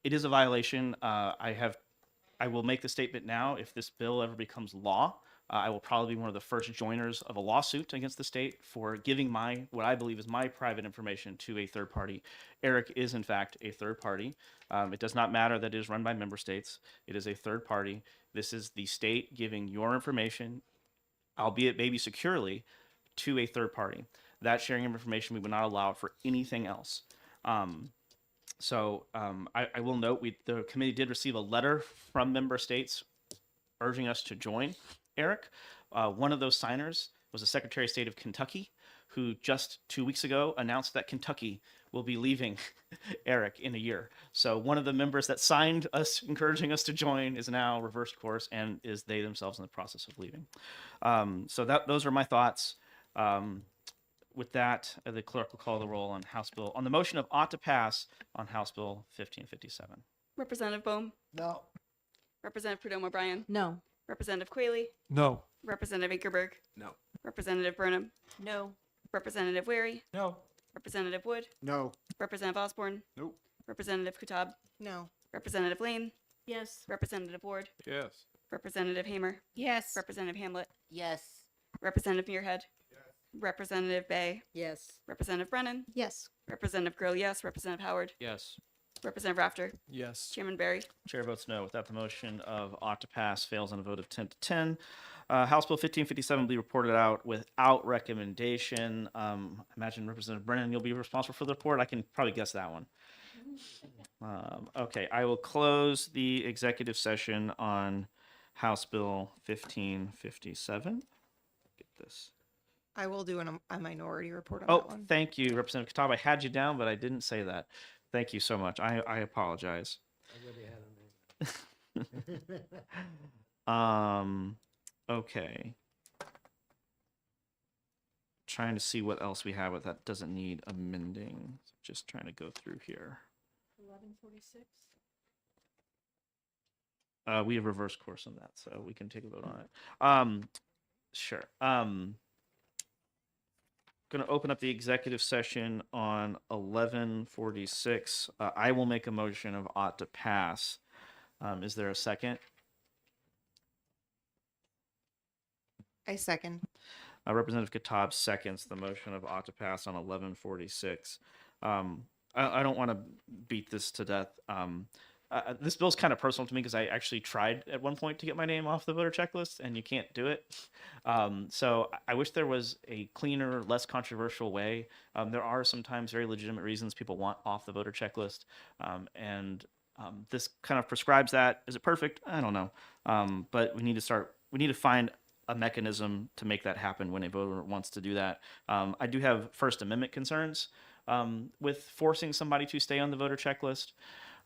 it is a violation. I will make the statement now. If this bill ever becomes law, I will probably be one of the first joiners of a lawsuit against the state for giving what I believe is my private information to a third party. Eric is in fact a third party. It does not matter that it is run by member states. It is a third party. This is the state giving your information, albeit maybe securely, to a third party. That sharing of information, we would not allow for anything else. I will note the committee did receive a letter from member states urging us to join Eric. One of those signers was the Secretary of State of Kentucky, who just 2 weeks ago announced that Kentucky will be leaving Eric in a year. So one of the members that signed us encouraging us to join is now reversed course and is they themselves in the process of leaving. Those are my thoughts. With that, the clerk will call the roll on the motion of ought to pass on House Bill 1557. Representative Bohm, No. Representative Prudhomme O'Brien, No. Representative Quayle, No. Representative Inkerberg, No. Representative Burnham, No. Representative Wary, No. Representative Wood, No. Representative Osborne, Nope. Representative Kutab, No. Representative Lane, Yes. Representative Ward, Yes. Representative Hamer, Yes. Representative Hamlet, Yes. Representative Muirhead, Representative Bay, Yes. Representative Brennan, Yes. Representative Grill, yes. Representative Howard, Yes. Representative Rafter, Yes. Chairman Barry. Chair votes no. With that, the motion of ought to pass fails on a vote of 10 to 10. House Bill 1557 will be reported out without recommendation. Imagine Representative Brennan, you'll be responsible for the report. I can probably guess that one. Okay, I will close the executive session on House Bill 1557. Get this. I will do a minority report on Oh, that one. thank you, Representative Katab. I had you down, but I didn't say that. Thank you so much. I apologize. Okay. Trying to see what else we have with that doesn't need amending. Just trying to go through here. 1146. We have reverse course on that, so we can take a vote on it. Sure. Going to open up the executive session on 1146. I will make a motion of ought to pass. Is there a second? I second. Representative Katab seconds the motion of ought to pass on 1146. I don't want to beat this to death. This bill's kind of personal to me because I actually tried at one point to get my name off the voter checklist, and you can't do it. So I wish there was a cleaner, less controversial way. There are sometimes very legitimate reasons people want off the voter checklist, and this kind of prescribes that. Is it perfect? I don't know, but we need to find a mechanism to make that happen when a voter wants to do that. I do have First Amendment concerns with forcing somebody to stay on the voter checklist.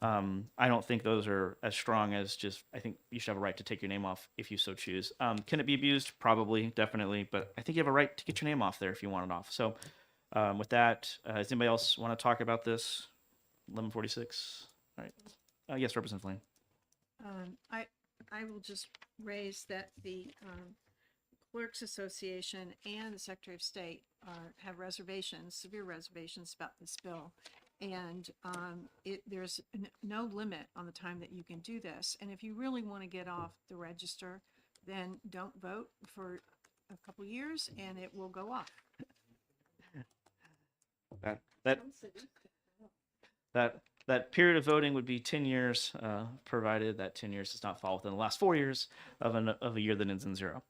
I don't think those are as strong as I think you should have a right to take your name off if you so choose. Can it be abused? Probably, definitely, but I think you have a right to get your name off there if you want it off. So with that, does anybody else want to talk about this? 1146. All right. Yes, Representative Lane. I will just raise that the Clerks Association and the Secretary of State have reservations, severe reservations about this bill. And there's no limit on the time that you can do this. And if you really want to get off the register, then don't vote for a couple years and it will go off. That period of voting would be 10 years, provided that 10 years does not fall within the last 4 years of a year that ends in 0.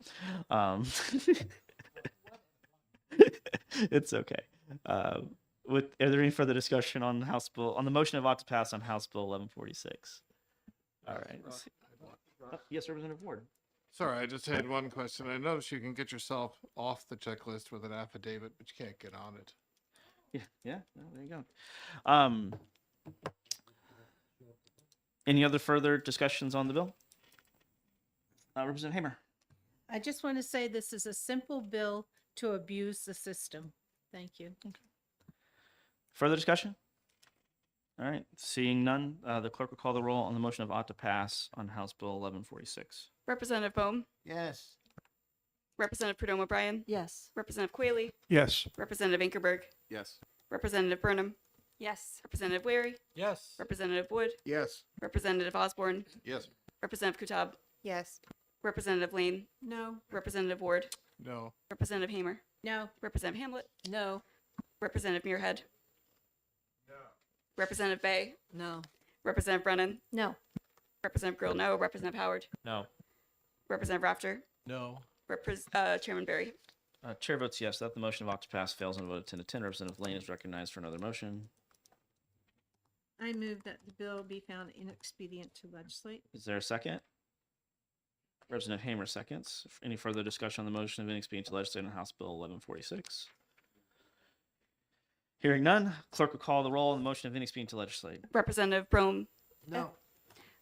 It's okay. Are there any further discussion on House Bill, on the motion of ought to pass on House Bill 1146? All right. Yes, Representative Ward. Sorry, I just had one question. I noticed you can get yourself off the checklist with an affidavit, but you can't get on it. Yeah, no, there you go. Any other further discussions on the bill? Representative Hamer. I just want to say this is a simple bill to abuse the system. Thank you. Further discussion? All right, seeing none, the clerk will call the roll on the motion of ought to pass on House Bill 1146. Representative Bohm, Yes. Representative Perdomo Bryan, Yes. Representative Quayle, Yes. Representative Inkerberg, Yes. Representative Burnham, Yes. Representative Wary, Yes. Representative Wood, Yes. Representative Osborne, Yes. Representative Kutab, Yes. Representative Lane, No. Representative Ward, No. Representative Hamer, No. Representative Hamlet, No. Representative Muirhead, Representative Bay, No. Representative Brennan, No. Representative Grill, no. Representative Howard, No. Representative Rafter, No. Chairman Barry. Chair votes yes, that the motion of ought to pass fails on a vote of 10 to 10. Representative Lane is recognized for another motion. I move that the bill be found inexpedient to legislate. Is there a second? Representative Hamer seconds. Any further discussion on the motion of inexpedient to legislate on House Bill 1146? Hearing none, clerk will call the roll on the motion of inexpedient to legislate. Representative Brome, No.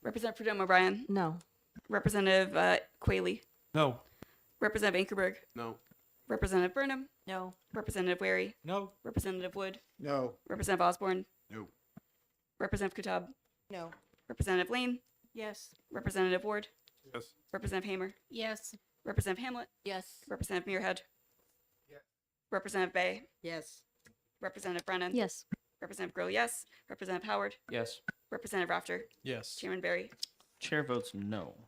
Representative Perdomo Bryan, No. Representative Quayle, No. Representative Inkerberg, No. Representative Burnham, No. Representative Wary, No. Representative Wood, No. Representative Osborne, No. Representative Kutab, No. Representative Lane, Yes. Representative Ward, Yes. Representative Hamer, Yes. Representative Hamlet, Yes. Representative Muirhead, Representative Bay, Yes. Representative Brennan, Yes. Representative Grill, yes. Representative Howard, Yes. Representative Rafter, Yes. Chairman Barry. Chair votes no.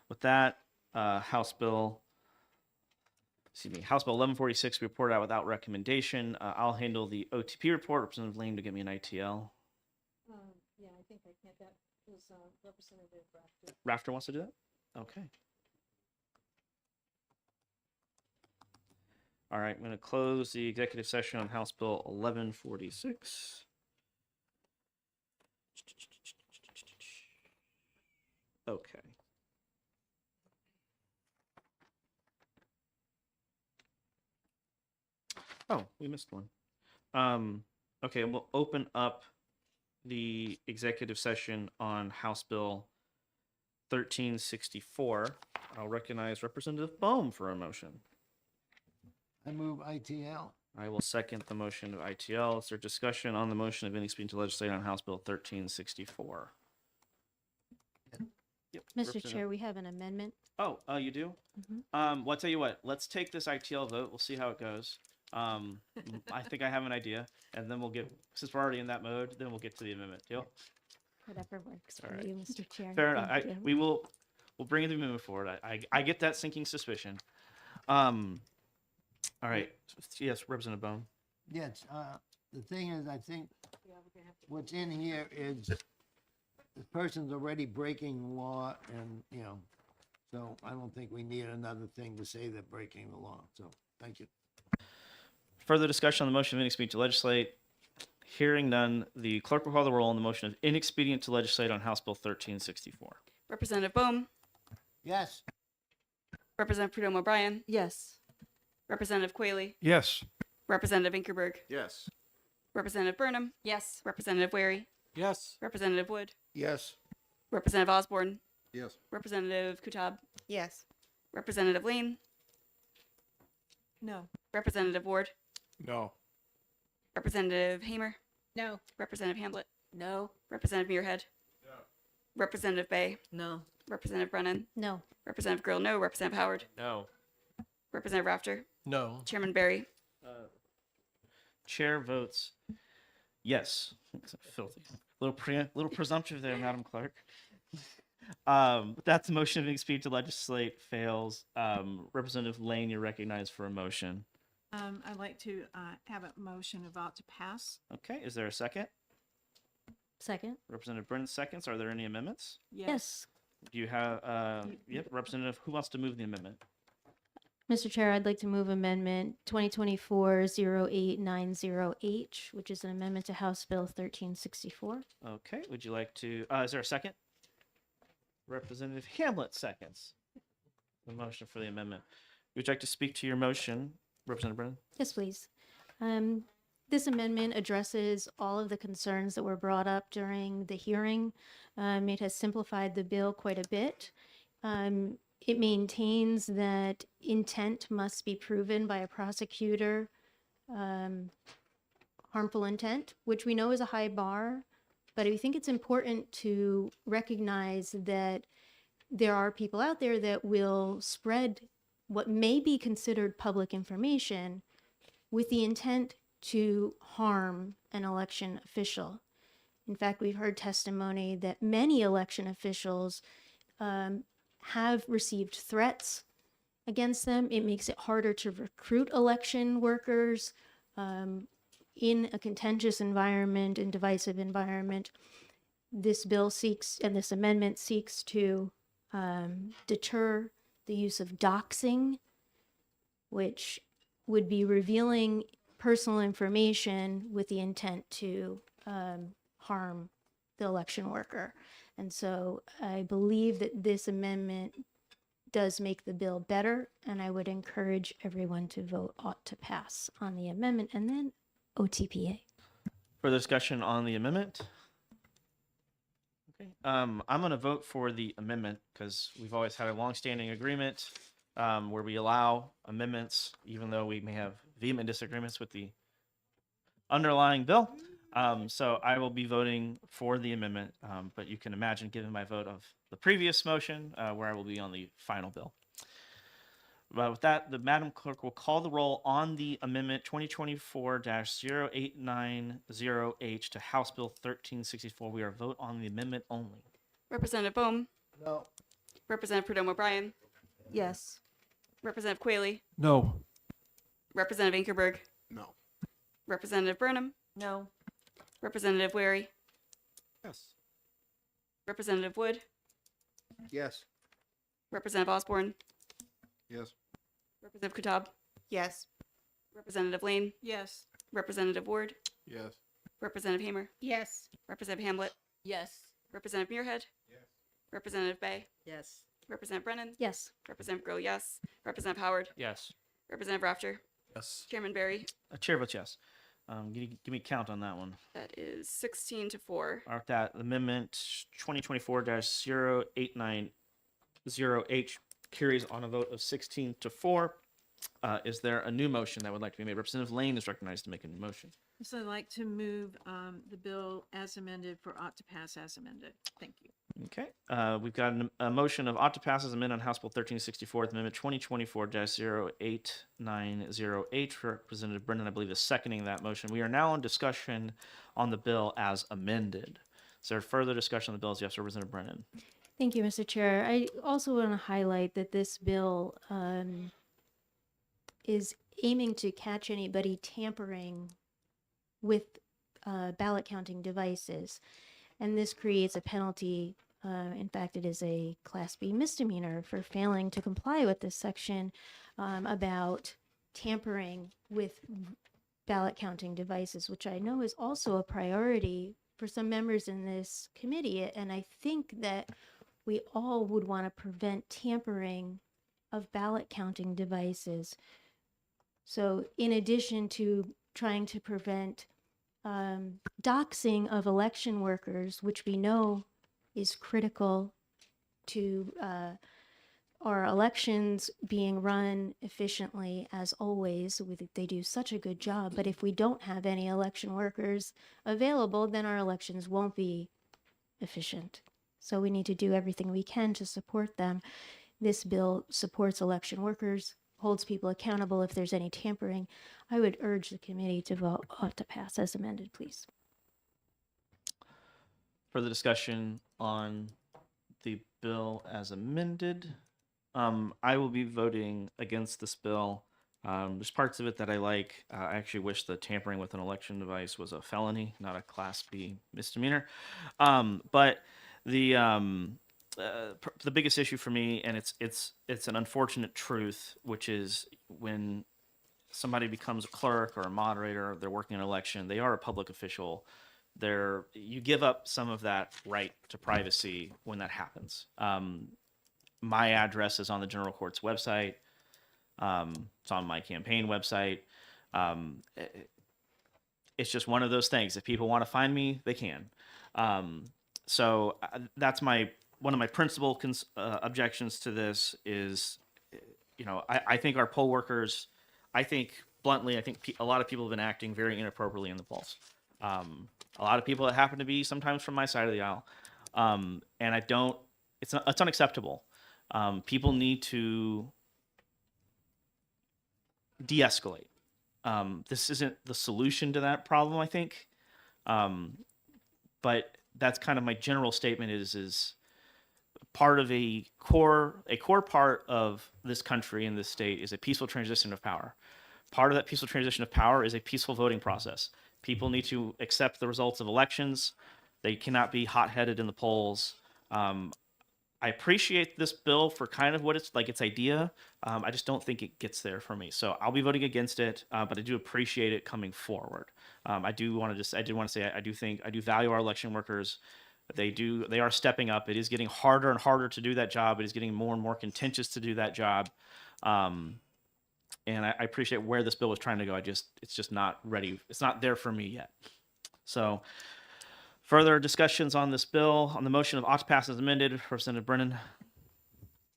With that, House Bill 1146 we reported out without recommendation. I'll handle the OTP report. Representative Lane to give me an ITL. Yeah, I think I can't. That was Representative Rafter. Rafter wants to do that? Okay. All right, I'm going to close the executive session on House Bill 1146. Okay. Oh, we missed one. Okay, we'll open up the executive session on House Bill 1364. I'll recognize Representative Bohm for a motion. I move ITL. I will second the motion of ITL. Is there discussion on the motion of inexpedient to legislate on House Bill 1364? Yep. Mr. Representative- Chair, we have an amendment. Oh, you do? Mhm. Well, I'll tell you what. Let's take this ITL vote. We'll see how it goes. I think I have an idea, and then we'll get, since we're already in that mode, then we'll get to the amendment. Deal? Whatever works All for right. you, Mr. Chair. Fair enough. Thank you. We'll bring the amendment forward. I get that sinking suspicion. All right. Yes, Representative Bone. Yes, the thing is, I think what's in here is the person's already breaking law and, so I don't think we need another thing to say they're breaking the law. So, thank you. Further discussion on the motion of inexpedient to legislate. Hearing none, the clerk will call the roll on the motion of inexpedient to legislate on House Bill 1364. Representative Bohm, Yes. Representative Perdomo Bryan, Yes. Representative Quayle, Yes. Representative Inkerberg, Yes. Representative Burnham, Yes. Representative Wary, Yes. Representative Wood, Yes. Representative Osborne, Yes. Representative Kutab, Yes. Representative Lane, No. Representative Ward, No. Representative Hamer, No. Representative Hamlet, No. Representative Muirhead, Representative Bay, No. Representative Brennan, No. Representative Grill, no. Representative Howard, No. Representative Rafter, No. Chairman Barry. Chair votes yes. Filthy. Little presumptive there, Madam Clerk. That's the motion of inexpedient to legislate fails. Representative Lane, you're recognized for a motion. I'd like to have a motion about to pass. Okay, is there a second? Second? Representative Brennan seconds. Are there any amendments? Yes. Do you have, yep, Representative, who wants to move the amendment? Mr. Chair, I'd like to move amendment 2024-0890H, which is an amendment to House Bill 1364. Okay, would you like to, is there a second? Representative Hamlet seconds the motion for the amendment. Would you like to speak to your motion, Representative Brennan? Yes, please. This amendment addresses all of the concerns that were brought up during the hearing. It has simplified the bill quite a bit. It maintains that intent must be proven by a prosecutor, harmful intent, which we know is a high bar, but I think it's important to recognize that there are people out there that will spread what may be considered public information with the intent to harm an election official. In fact, we've heard testimony that many election officials have received threats against them. It makes it harder to recruit election workers in a contentious environment and divisive environment. This bill seeks, and this amendment seeks to deter the use of doxing, which would be revealing personal information with the intent to harm the election worker. And so I believe that this amendment does make the bill better, and I would encourage everyone to vote ought to pass on the amendment and then OTPA. Further discussion on the amendment? Okay, I'm going to vote for the amendment because we've always had a longstanding agreement where we allow amendments, even though we may have vehement disagreements with the underlying bill. So I will be voting for the amendment, but you can imagine, given my vote of the previous motion, where I will be on the final bill. But with that, the Madam Clerk will call the roll on the amendment 2024-0890H to House Bill 1364. We are vote on the amendment only. Representative Bohm, No. Representative Perdomo O'Brien, Yes. Representative Quayle, No. Representative Inkerberg, No. Representative Burnham, No. Representative Wary, Yes. Representative Wood, Yes. Representative Osborne, Yes. Representative Kutab, Yes. Representative Lane, Yes. Representative Ward, Yes. Representative Hamer, Yes. Representative Hamlet, Yes. Representative Muirhead, Yes. Representative Bay, Yes. Representative Brennan, Yes. Representative Grill, yes. Representative Howard, Yes. Representative Rafter, Yes. Chairman Barry. Chair votes yes. Give me a count on that one. That is 16-4. All right, that amendment 2024-0890H carries on a vote of 16-4. Is there a new motion that would like to be made? Representative Lane is recognized to make a new motion. So I'd like to move the bill as amended for ought to pass as amended. Thank you. Okay, we've got a motion of ought to pass as amended on House Bill 1364, Amendment 2024-0890H. Representative Brennan, I believe, is seconding that motion. We are now in discussion on the bill as amended. Is there further discussion on the bill? Yes, Representative Brennan. Thank you, Mr. Chair. I also want to highlight that this bill is aiming to catch anybody tampering with ballot counting devices. And this creates a penalty. In fact, it is a Class B misdemeanor for failing to comply with this section about tampering with ballot counting devices, which I know is also a priority for some members in this committee. And I think that we all would want to prevent tampering of ballot counting devices. So in addition to trying to prevent doxing of election workers, which we know is critical to our elections being run efficiently, as always. They do such a good job. But if we don't have any election workers available, then our elections won't be efficient. So we need to do everything we can to support them. This bill supports election workers, holds people accountable if there's any tampering. I would urge the committee to vote ought to pass as amended, please. Further discussion on the bill as amended. I will be voting against this bill. There's parts of it that I like. I actually wish the tampering with an election device was a felony, not a Class B misdemeanor. But the the biggest issue for me, and it's an unfortunate truth, which is when somebody becomes a clerk or a moderator, they're working an election, they are a public official. You give up some of that right to privacy when that happens. My address is on the General Court's website. It's on my campaign website. It's just one of those things. If people want to find me, they can. So that's one of my principal objections to this is, I think our poll workers, I think a lot of people have been acting very inappropriately in the polls. A lot of people that happen to be sometimes from my side of the aisle. And it's unacceptable. People need to de-escalate. This isn't the solution to that problem, I think. But that's kind of my general statement is part of a core part of this country and this state is a peaceful transition of power. Part of that peaceful transition of power is a peaceful voting process. People need to accept the results of elections. They cannot be hot-headed in the polls. I appreciate this bill for kind of what its idea. I just don't think it gets there for me. So I'll be voting against it, but I do appreciate it coming forward. I do want to say I do value our election workers. They are stepping up. It is getting harder and harder to do that job. It is getting more and more contentious to do that job. And I appreciate where this bill was trying to go. It's just not ready. It's not there for me yet. So further discussions on this bill, on the motion of ought to pass as amended, Representative Brennan.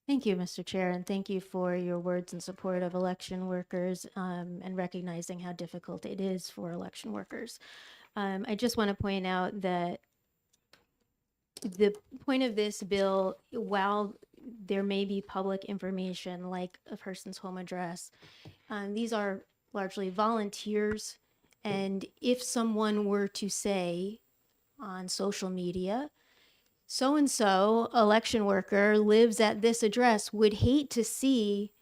Thank you, Mr. Chair, and thank you for your words in support of election workers and recognizing how difficult it is for election workers. I just want to point out that the point of this bill, while there may be public information like a person's home address, these are largely volunteers. And if someone were to say on social media, so-and-so election worker lives at this address, would hate to see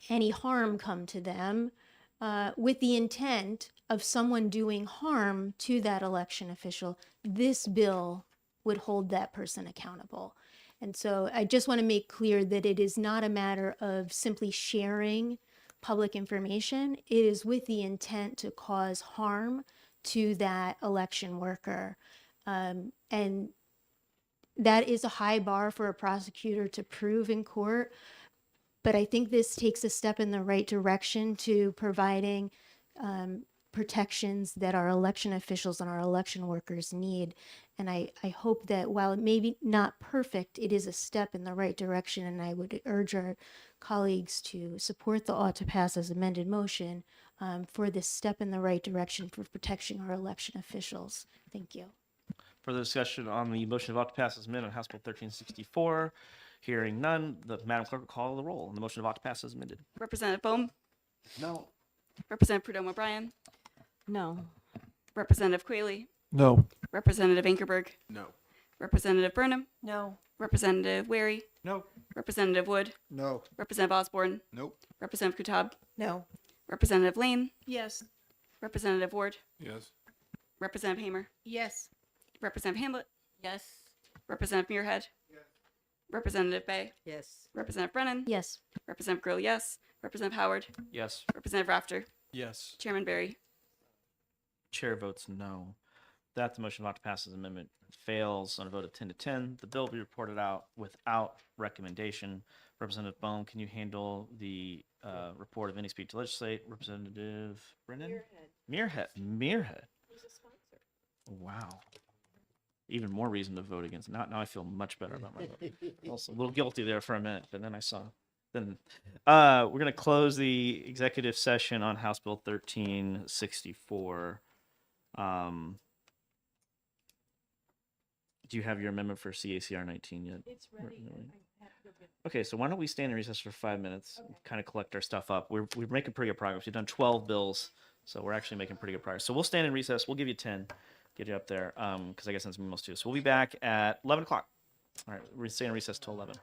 any harm come to them with the intent of someone doing harm to that election official, this bill would hold that person accountable. And so I just want to make clear that it is not a matter of simply sharing public information. It is with the intent to cause harm to that election worker. And that is a high bar for a prosecutor to prove in court. But I think this takes a step in the right direction to providing protections that our election officials and our election workers need. And I hope that while it may be not perfect, it is a step in the right direction. And I would urge our colleagues to support the ought to pass as amended motion for this step in the right direction for protecting our election officials. Thank you. Further discussion on the motion of ought to pass as amended on House Bill 1364. Hearing none, the Madam Clerk will call the roll on the motion of ought to pass as amended. Representative Bohm, No. Representative Prudhomme O'Brien, No. Representative Quayle, No. Representative Ankerberg, No. Representative Burnham, No. Representative Wary, No. Representative Wood, No. Representative Osborne, Nope. Representative Kutab, No. Representative Lane, Yes. Representative Ward, Yes. Representative Hamer, Yes. Representative Hamlet, Yes. Representative Muirhead, Representative Bay, Yes. Representative Brennan, Yes. Representative Grill, yes. Representative Howard, Yes. Representative Rafter, Yes. Chairman Barry. Chair votes no. That the motion of ought to pass as amendment fails on a vote of 10 to 10. The bill will be reported out without recommendation. Representative Bone, can you handle the report of any speed to legislate? Representative Brennan? Muirhead. He's a sponsor. Wow. Even more reason to vote against. Now I feel much better about my vote. Also a little guilty there for a minute, but then I saw. Then we're going to close the executive session on House Bill 1364. Do you have your amendment for CACR 19 yet? It's ready. Really? I have to go get Okay, so why don't we stand in recess for 5 minutes, kind of collect our stuff up. We're making pretty good progress. We've done 12 bills, so we're actually making pretty good progress. So we'll stand in recess. We'll give you 10, get you up there, because I guess that's almost 2. So we'll be back at 11 o'clock. All right, we're staying in recess till 11.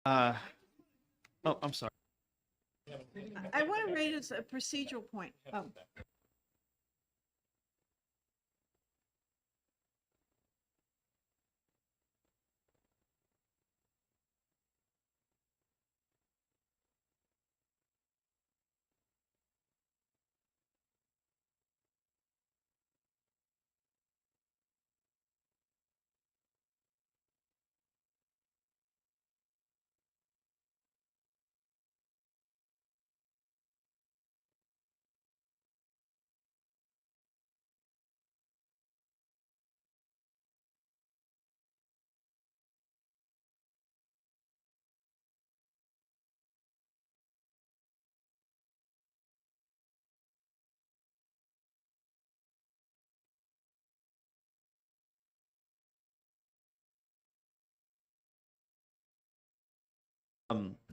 Oh, I'm sorry. I want to raise a procedural point. Oh,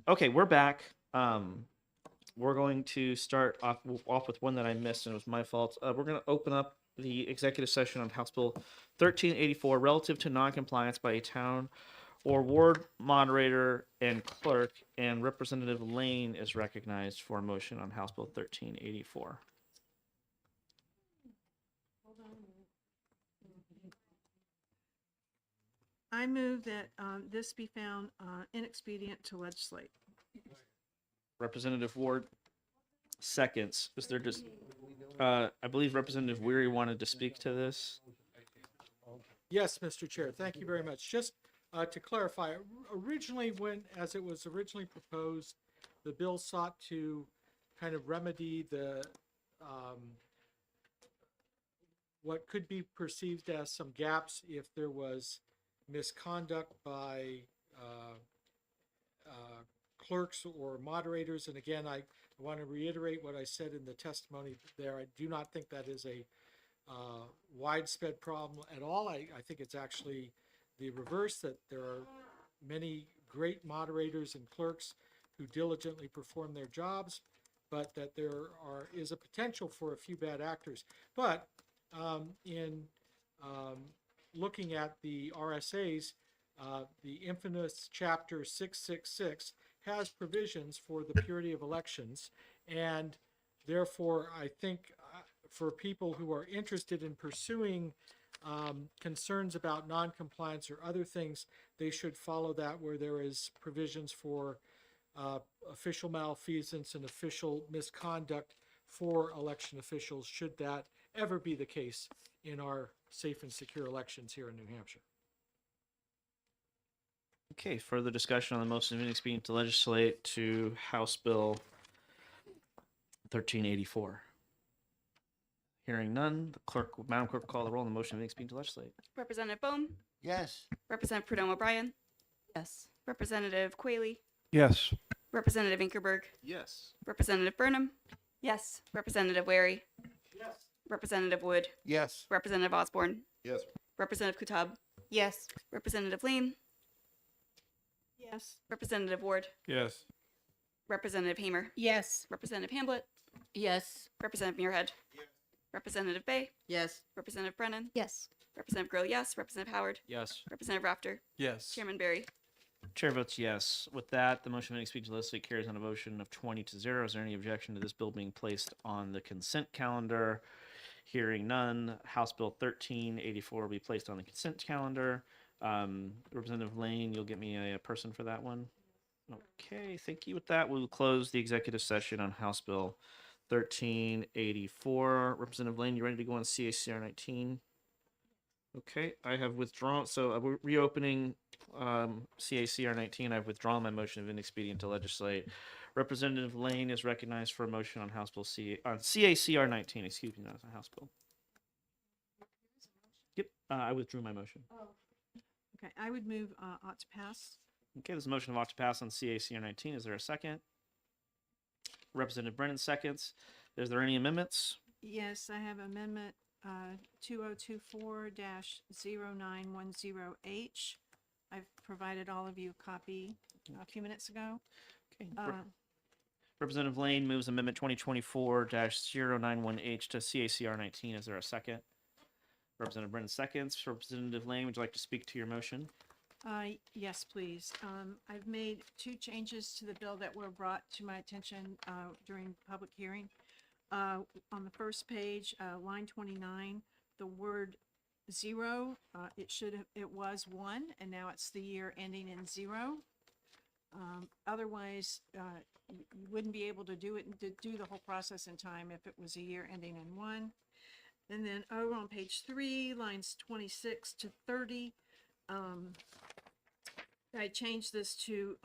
Okay, we're back. We're going to start off with one that I missed, and it was my fault. We're going to open up the executive session on House Bill 1384 relative to noncompliance by a town or ward moderator and clerk, and Representative Lane is recognized for a motion on House Bill 1384. I move that this be found inexpedient to legislate. Representative Ward seconds. Is there just, I believe Representative Weary wanted to speak to this. Yes, Mr. Chair, thank you very much. Just to clarify, originally as it was originally proposed, the bill sought to kind of remedy the what could be perceived as some gaps if there was misconduct by clerks or moderators. And again, I want to reiterate what I said in the testimony there. I do not think that is a widespread problem at all. I think it's actually the reverse, that there are many great moderators and clerks who diligently perform their jobs, but that there is a potential for a few bad actors. But in looking at the RSAs, the infamous Chapter 666 has provisions for the purity of elections, and therefore I think for people who are interested in pursuing concerns about noncompliance or other things, they should follow that, where there is provisions for official malfeasance and official misconduct for election officials, should that ever be the case in our safe and secure elections here in New Hampshire. Okay, further discussion on the motion of inexpedient to legislate to House Bill 1384. Hearing none, Madam Clerk, will call the roll on the motion of inexpedient to legislate. Representative Bohm, Yes. Representative Prudhomme O'Brien, Yes. Representative Quayle, Yes. Representative Inkerberg, Yes. Representative Burnham, Yes. Representative Wary, Yes. Representative Wood, Yes. Representative Osborne, Yes. Representative Kutab, Yes. Representative Lane, Yes. Representative Ward, Yes. Representative Hamer, Yes. Representative Hamblett, Yes. Representative Muirhead, Representative Bay, Yes. Representative Brennan, Yes. Representative Grill, yes. Representative Howard, Yes. Representative Rafter, Yes. Chairman Barry. Chair votes yes. With that, the motion of inexpedient to legislate carries on a motion of 20-0. Is there any objection to this bill being placed on the consent calendar? Hearing none, House Bill 1384 will be placed on the consent calendar. Representative Lane, you'll get me a person for that one. Okay, thank you. With that, we'll close the executive session on House Bill 1384. Representative Lane, you ready to go on CACR 19? Okay, I have withdrawn. So we're reopening CACR 19. I've withdrawn my motion of inexpedient to legislate. Representative Lane is recognized for a motion on House Bill on CACR 19. Excuse me, not on House Bill. Yep, I withdrew my motion. Okay, I would move ought to pass. Okay, there's a motion of ought to pass on CACR 19. Is there a second? Representative Brennan seconds. Is there any amendments? Yes, I have amendment 2024-0910H. I've provided all of you a copy a few minutes ago. Okay. Uh, Representative Lane moves Amendment 2024-091H to CACR 19. Is there a second? Representative Brennan seconds. Representative Lane, would you like to speak to your motion? Yes, please. I've made two changes to the bill that were brought to my attention during public hearing. On the first page, line 29, the word zero, it was one, and now it's the year ending in zero. Otherwise, you wouldn't be able to do the whole process in time if it was a year ending in one. And then over on page 3, lines 26 to 30, I changed this to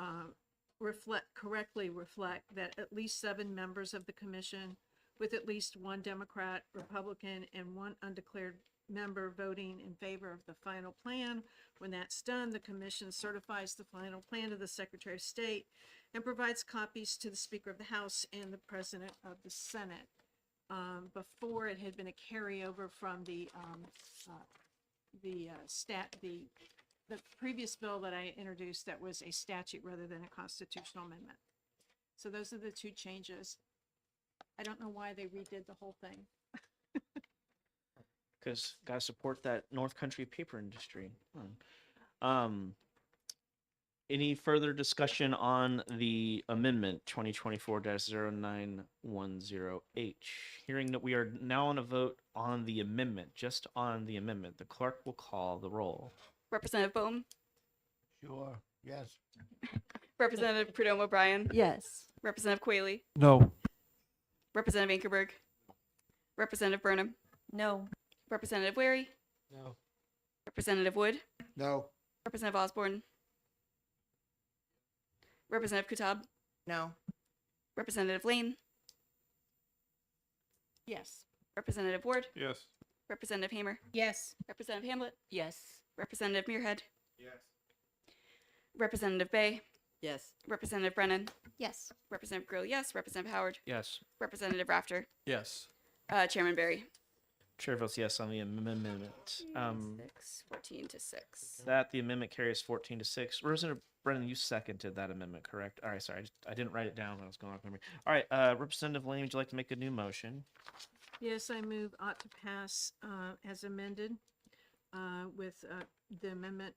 correctly reflect that at least 7 members of the commission, with at least 1 Democrat, Republican, and 1 undeclared member voting in favor of the final plan. When that's done, the commission certifies the final plan to the Secretary of State and provides copies to the Speaker of the House and the President of the Senate. Before, it had been a carryover from the previous bill that I introduced that was a statute rather than a constitutional amendment. So those are the 2 changes. I don't know why they redid the whole thing. Because gotta support that North Country paper industry. Any further discussion on the amendment 2024-0910H? Hearing that we are now on a vote on the amendment, just on the amendment, the clerk will call the roll. Representative Bohm, Sure, yes. Representative Prudhomme O'Brien, Yes. Representative Quayle, No. Representative Ankerberg, Representative Burnham, No. Representative Wary, No. Representative Wood, No. Representative Osborne, Representative Kutab, No. Representative Lane, Yes. Representative Ward, Yes. Representative Hamer, Yes. Representative Hamlet, Yes. Representative Muirhead, Yes. Representative Bay, Yes. Representative Brennan, Yes. Representative Grill, yes. Representative Howard, Yes. Representative Rafter, Yes. Chairman Barry. Chair votes yes on the amendment. 14 to 6. The amendment carries 14 to 6. Representative Brennan, you seconded that amendment, correct? All right, sorry, I didn't write it down when I was going off memory. All right, Representative Lane, would you like to make a new motion? Yes, I move ought to pass as amended with the amendment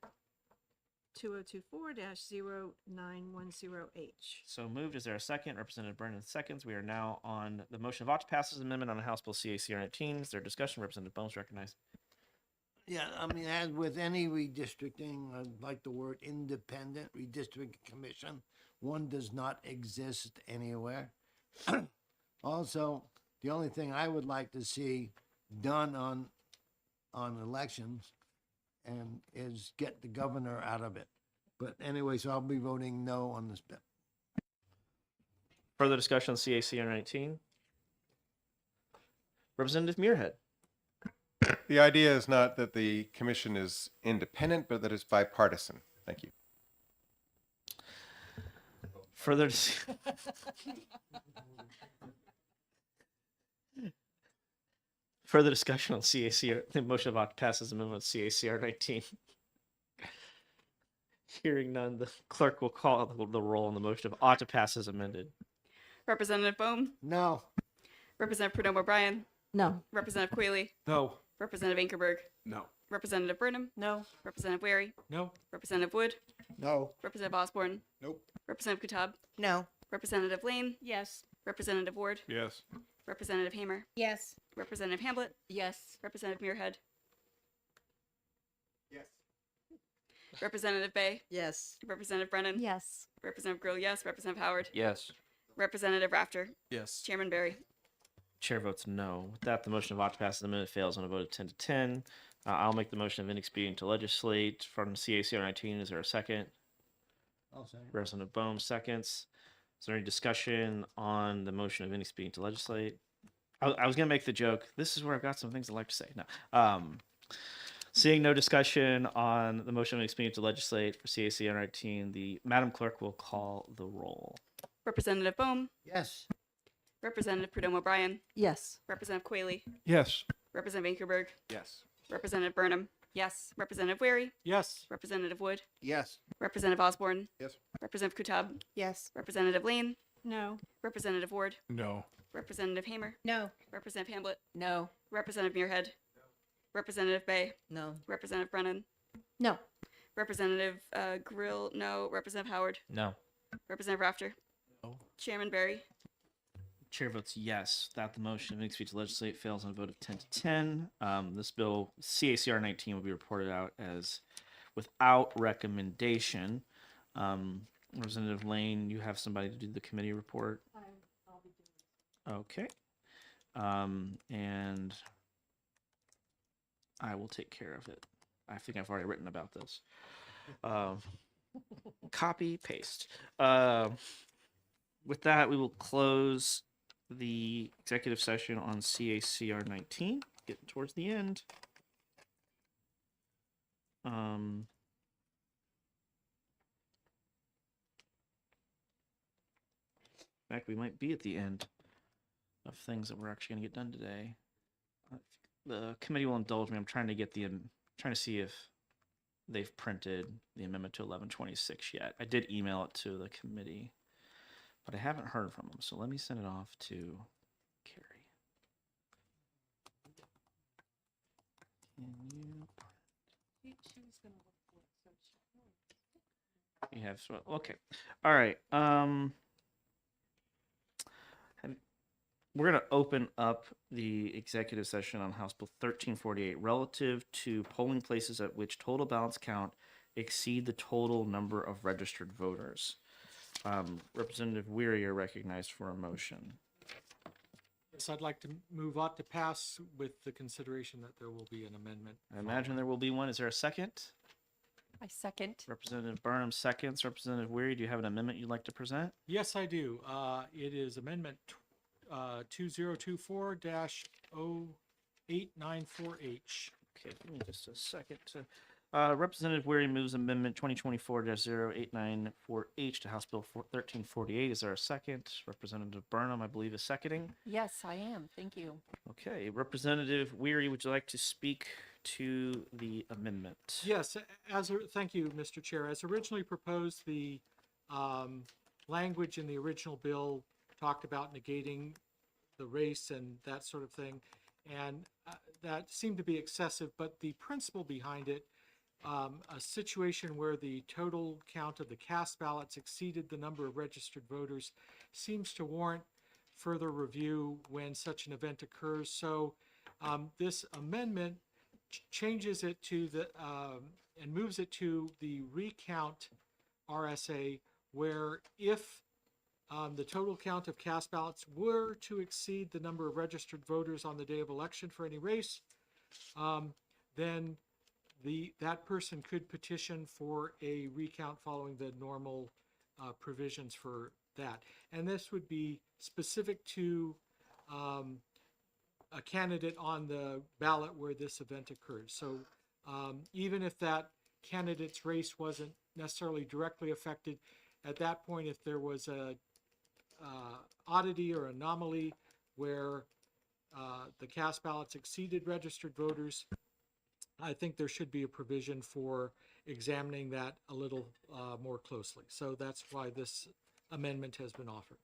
2024-0910H. So moved. Is there a second? Representative Brennan seconds. We are now on the motion of ought to pass as amendment on House Bill CACR 19. Is there discussion? Representative Bones recognized. Yeah, I mean, as with any redistricting, I like the word independent redistricting commission. One does not exist anywhere. Also, the only thing I would like to see done on elections and is get the governor out of it. But anyway, so I'll be voting no on this bill. Further discussion on CACR 19? Representative Muirhead. The idea is not that the commission is independent, but that it's bipartisan. Thank you. Further discussion on CACR, the motion of ought to pass as amendment CACR 19. Hearing none, the clerk will call the roll on the motion of ought to pass as amended. Representative Bohm, No. Representative Prudhomme O'Brien, No. Representative Quayle, No. Representative Ankerberg, No. Representative Burnham, No. Representative Wary, No. Representative Wood, No. Representative Osborne, Nope. Representative Kutab, No. Representative Lane, Yes. Representative Ward, Yes. Representative Hamer, Yes. Representative Hamlet, Yes. Representative Muirhead, Yes. Representative Bay, Yes. Representative Brennan, Yes. Representative Grill, yes. Representative Howard, Yes. Representative Rafter, Yes. Chairman Barry. Chair votes no. With that, the motion of ought to pass as amendment fails on a vote of 10 to 10. I'll make the motion of inexpedient to legislate from CACR 19. Is there a second? I'll say. Representative Bohm seconds. Is there any discussion on the motion of inexpedient to legislate? I was going to make the joke. This is where I've got some things I'd like to say. No. Seeing no discussion on the motion of inexpedient to legislate for CACR 19, the Madam Clerk will call the roll. Representative Bohm, Yes. Representative Prudhomme O'Brien, Yes. Representative Quayle, Yes. Representative Ankerberg, Yes. Representative Burnham, Yes. Representative Wary, Yes. Representative Wood, Yes. Representative Osborne, Yes. Representative Kutab, Yes. Representative Lane, No. Representative Ward, No. Representative Hamer, No. Representative Hamlet, No. Representative Muirhead, Representative Bay, No. Representative Brennan, No. Representative Grill, no. Representative Howard, No. Representative Rafter, No. Chairman Barry. Chair votes yes. That the motion of speech to legislate fails on a vote of 10 to 10. This bill, CACR 19, will be reported out as without recommendation. Representative Lane, you have somebody to do the committee report? Okay. And I will take care of it. I think I've already written about this. Copy, paste. With that, we will close the executive session on CACR 19. Getting towards the end. In fact, we might be at the end of things that we're actually going to get done today. The committee will indulge me. I'm trying to get trying to see if they've printed the amendment to 1126 yet. I did email it to the committee, but I haven't heard from them. So let me send it off to Carrie. Can you? You have okay. All right. We're going to open up the executive session on House Bill 1348 relative to polling places at which total ballots count exceed the total number of registered voters. Representative Weary, you're recognized for a motion. Yes, I'd like to move on to pass with the consideration that there will be an amendment. I imagine there will be one. Is there a second? I second. Representative Burnham seconds. Representative Weary, do you have an amendment you'd like to present? Yes, I do. It is Amendment 2024-0894H. Okay, give me just a second to. Representative Weary moves Amendment 2024-0894H to House Bill 1348. Is there a second? Representative Burnham, I believe, is seconding. Yes, I am. Thank you. Okay, Representative Weary, would you like to speak to the amendment? Yes, thank you, Mr. Chair. As originally proposed, the language in the original bill talked about negating the race and that sort of thing, and that seemed to be excessive, but the principle behind it, a situation where the total count of the cast ballots exceeded the number of registered voters, seems to warrant further review when such an event occurs. So this amendment changes it to the and moves it to the recount RSA, where if the total count of cast ballots were to exceed the number of registered voters on the day of election for any race, then that person could petition for a recount following the normal provisions for that. And this would be specific to a candidate on the ballot where this event occurred. So even if that candidate's race wasn't necessarily directly affected, at that point, if there was a oddity or anomaly where the cast ballots exceeded registered voters, I think there should be a provision for examining that a little more closely. So that's why this amendment has been offered.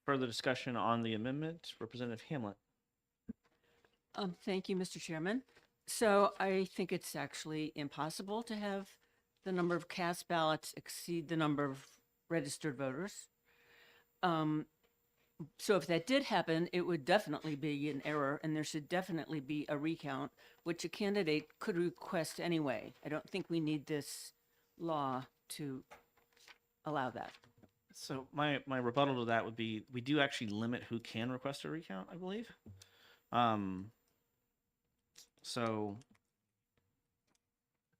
Further discussion on the amendment? Representative Hamlet. Thank you, Mr. Chairman. So I think it's actually impossible to have the number of cast ballots exceed the number of registered voters. So if that did happen, it would definitely be an error, and there should definitely be a recount, which a candidate could request anyway. I don't think we need this law to allow that. So my rebuttal to that would be, we do actually limit who can request a recount, I believe. So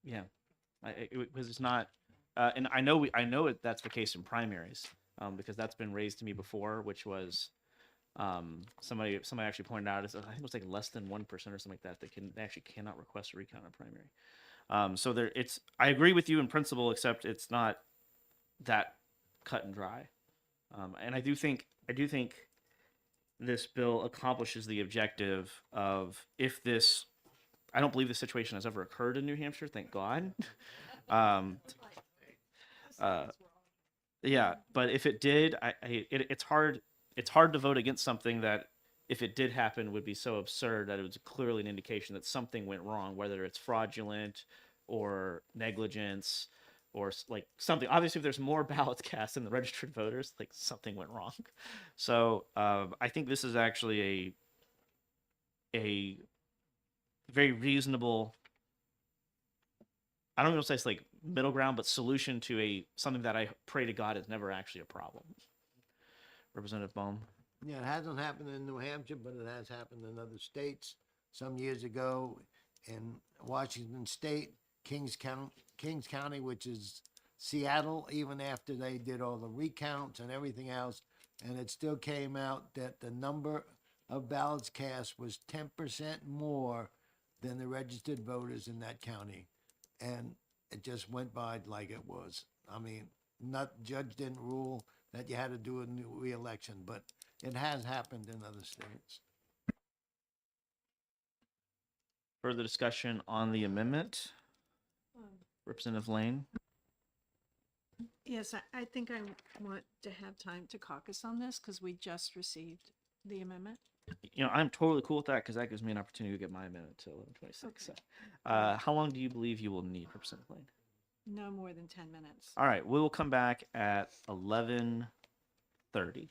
yeah, because it's not, and I know that's the case in primaries, because that's been raised to me before, which was somebody actually pointed out, I think it was like less than 1% or something like that. They actually cannot request a recount in primary. So I agree with you in principle, except it's not that cut and dry. And I do think this bill accomplishes the objective of, if this, I don't believe this situation has ever occurred in New Hampshire, thank God. Yeah, but if it did, it's hard to vote against something that if it did happen, would be so absurd that it was clearly an indication that something went wrong, whether it's fraudulent or negligence or like something. Obviously, if there's more ballots cast than the registered voters, like something went wrong. So I think this is actually a very reasonable. I don't even want to say it's like middle ground, but solution to a something that I pray to God is never actually a problem. Representative Bohm. Yeah, it hasn't happened in New Hampshire, but it has happened in other states. Some years ago in Washington State, Kings County, which is Seattle, even after they did all the recounts and everything else, and it still came out that the number of ballots cast was 10% more than the registered voters in that county. And it just went by like it was. I mean, judge didn't rule that you had to do a new re-election, but it has happened in other states. Further discussion on the amendment? Representative Lane. Yes, I think I want to have time to caucus on this because we just received the amendment. I'm totally cool with that because that gives me an opportunity to get my amendment to 11:26. Okay. So, how long do you believe you will need, Representative Lane? No more than 10 minutes. All right, we will come back at 11:30.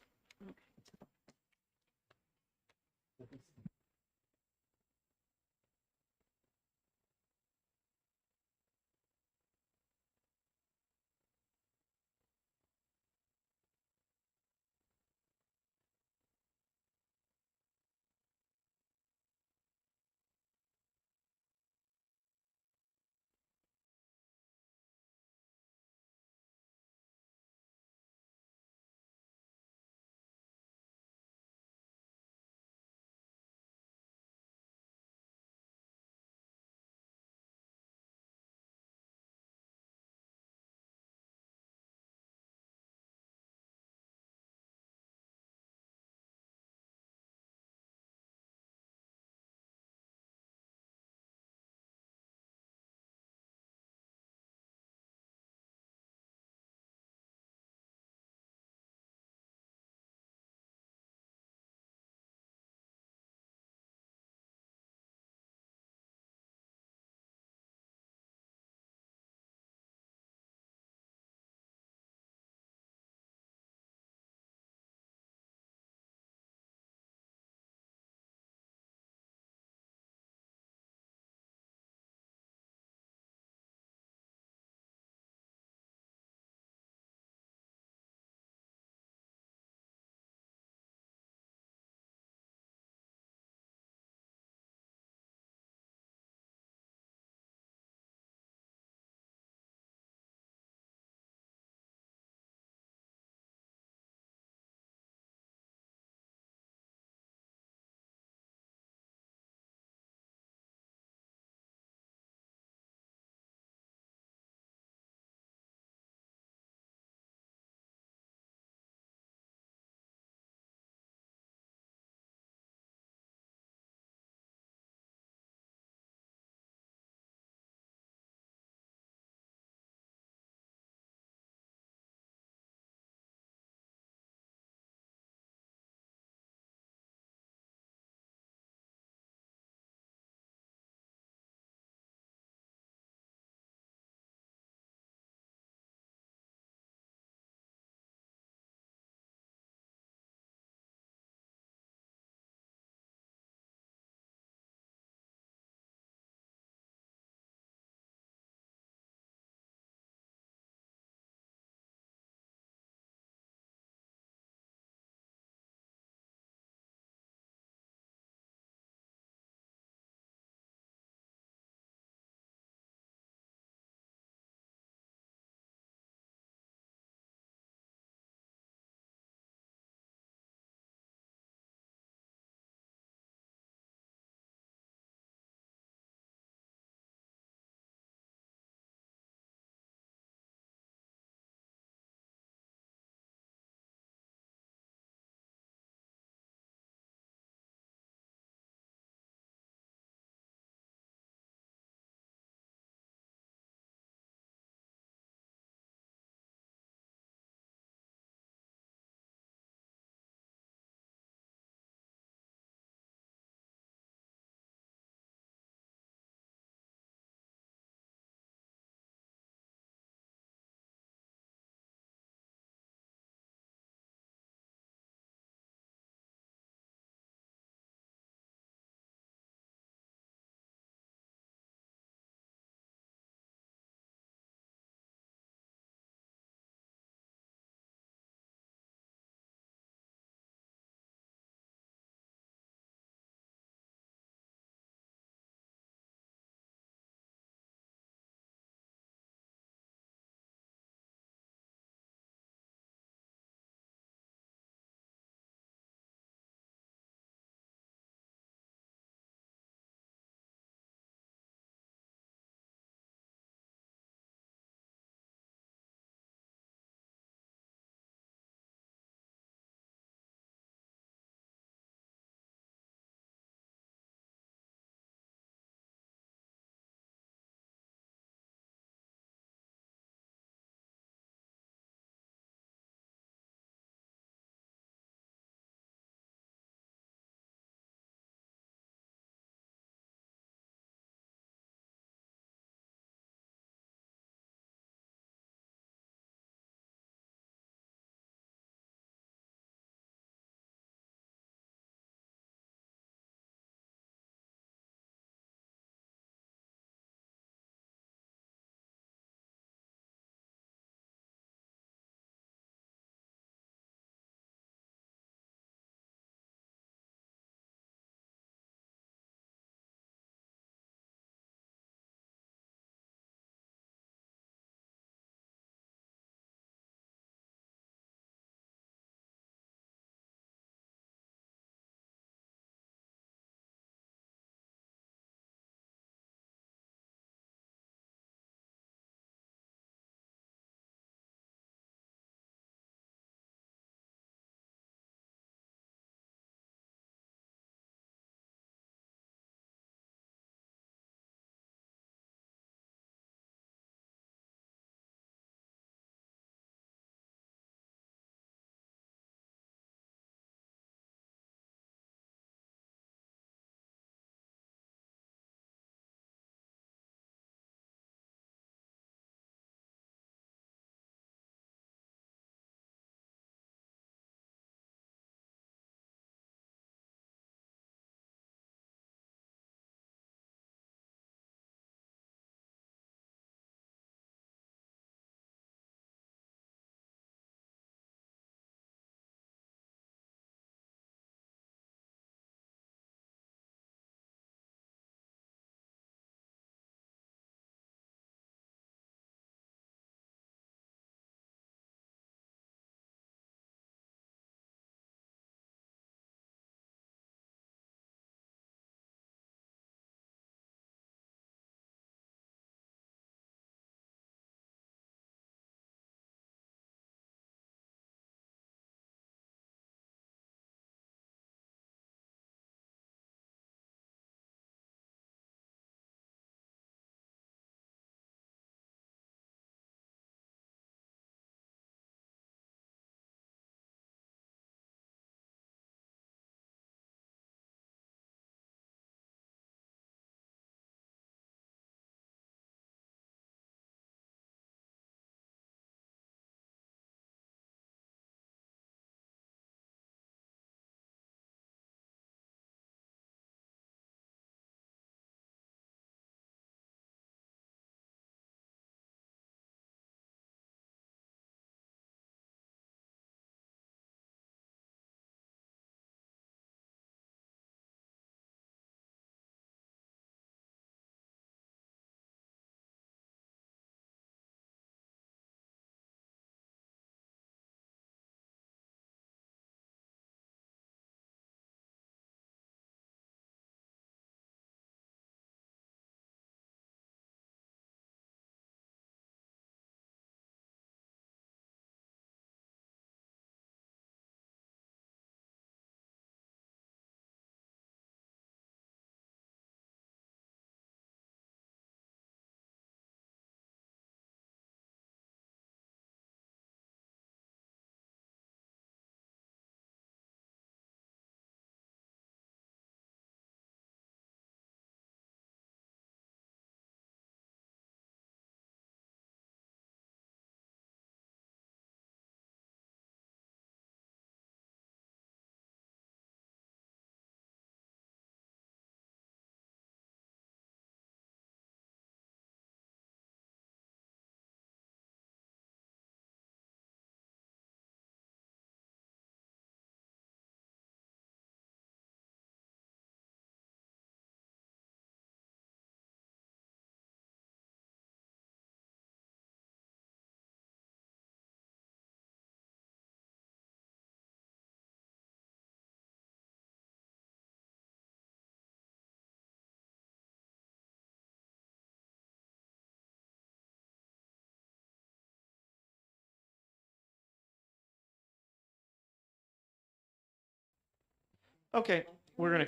Okay, we're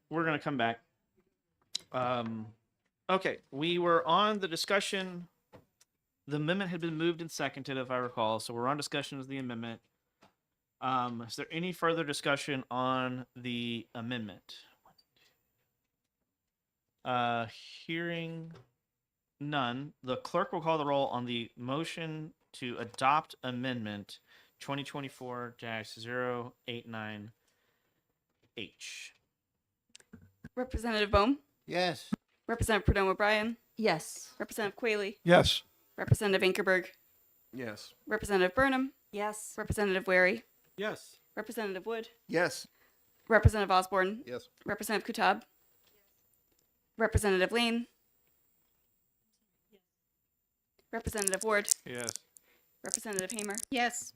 gonna come back. Okay, we were on the discussion. The amendment had been moved and seconded, if I recall. So we're on discussion of the amendment. Is there any further discussion on the amendment? Hearing none, the clerk will call the roll on the motion to adopt amendment 2024-089H. Representative Bohm, Yes. Representative Perdomo O'Brien, Yes. Representative Quayle, Yes. Representative Inkerberg, Yes. Representative Burnham, Yes. Representative Wary, Yes. Representative Wood, Yes. Representative Osborne, Yes. Representative Kutab, Representative Lane, Representative Ward, Yes. Representative Hamer, Yes.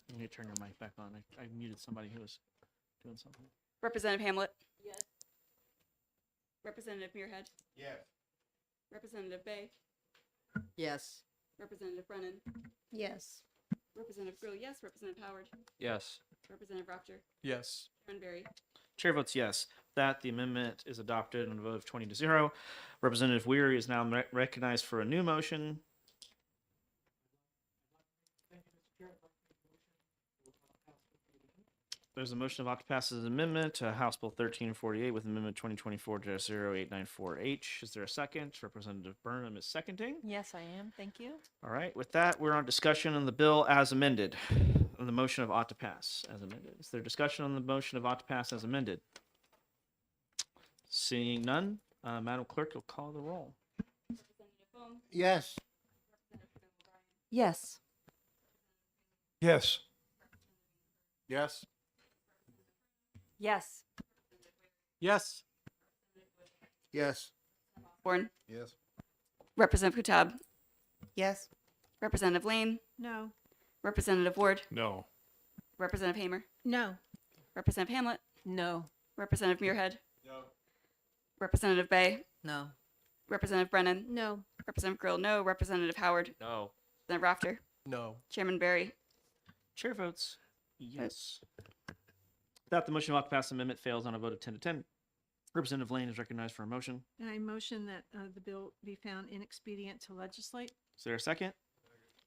You need to turn your mic back on. I muted somebody who was doing something. Representative Hamlet. Yes. Representative Muirhead, Yes. Representative Bay, Yes. Representative Brennan, Yes. Representative Grill, yes. Representative Howard, Yes. Representative Raptor, Yes. Chairman Barry. Chair votes yes. That the amendment is adopted on a vote of 20-0. Representative Weary is now recognized for a new motion. There's a motion of opt to pass as an amendment to House Bill 1348 with amendment 2024-0894H. Is there a second? Representative Burnham is seconding. Yes, I am. Thank you. All right. With that, we're on discussion on the bill as amended. On the motion of ought to pass as amended. Is there discussion on the motion of ought to pass as amended? Seeing none, Madam Clerk, you'll call the roll. Representative Bohm, Yes. Yes. Yes. Yes. Yes. Yes. Yes. Osborne, Yes. Representative Kutab, Yes. Representative Lane, No. Representative Ward, No. Representative Hamer, No. Representative Hamlet, No. Representative Muirhead, No. Representative Bay, No. Representative Brennan, No. Representative Grill, no. Representative Howard, No. Representative Rafter, No. Chairman Barry. Chair votes yes. That the motion of ought to pass amendment fails on a vote of 10-10. Representative Lane is recognized for a motion. And I motion that the bill be found inexpedient to legislate. Is there a second?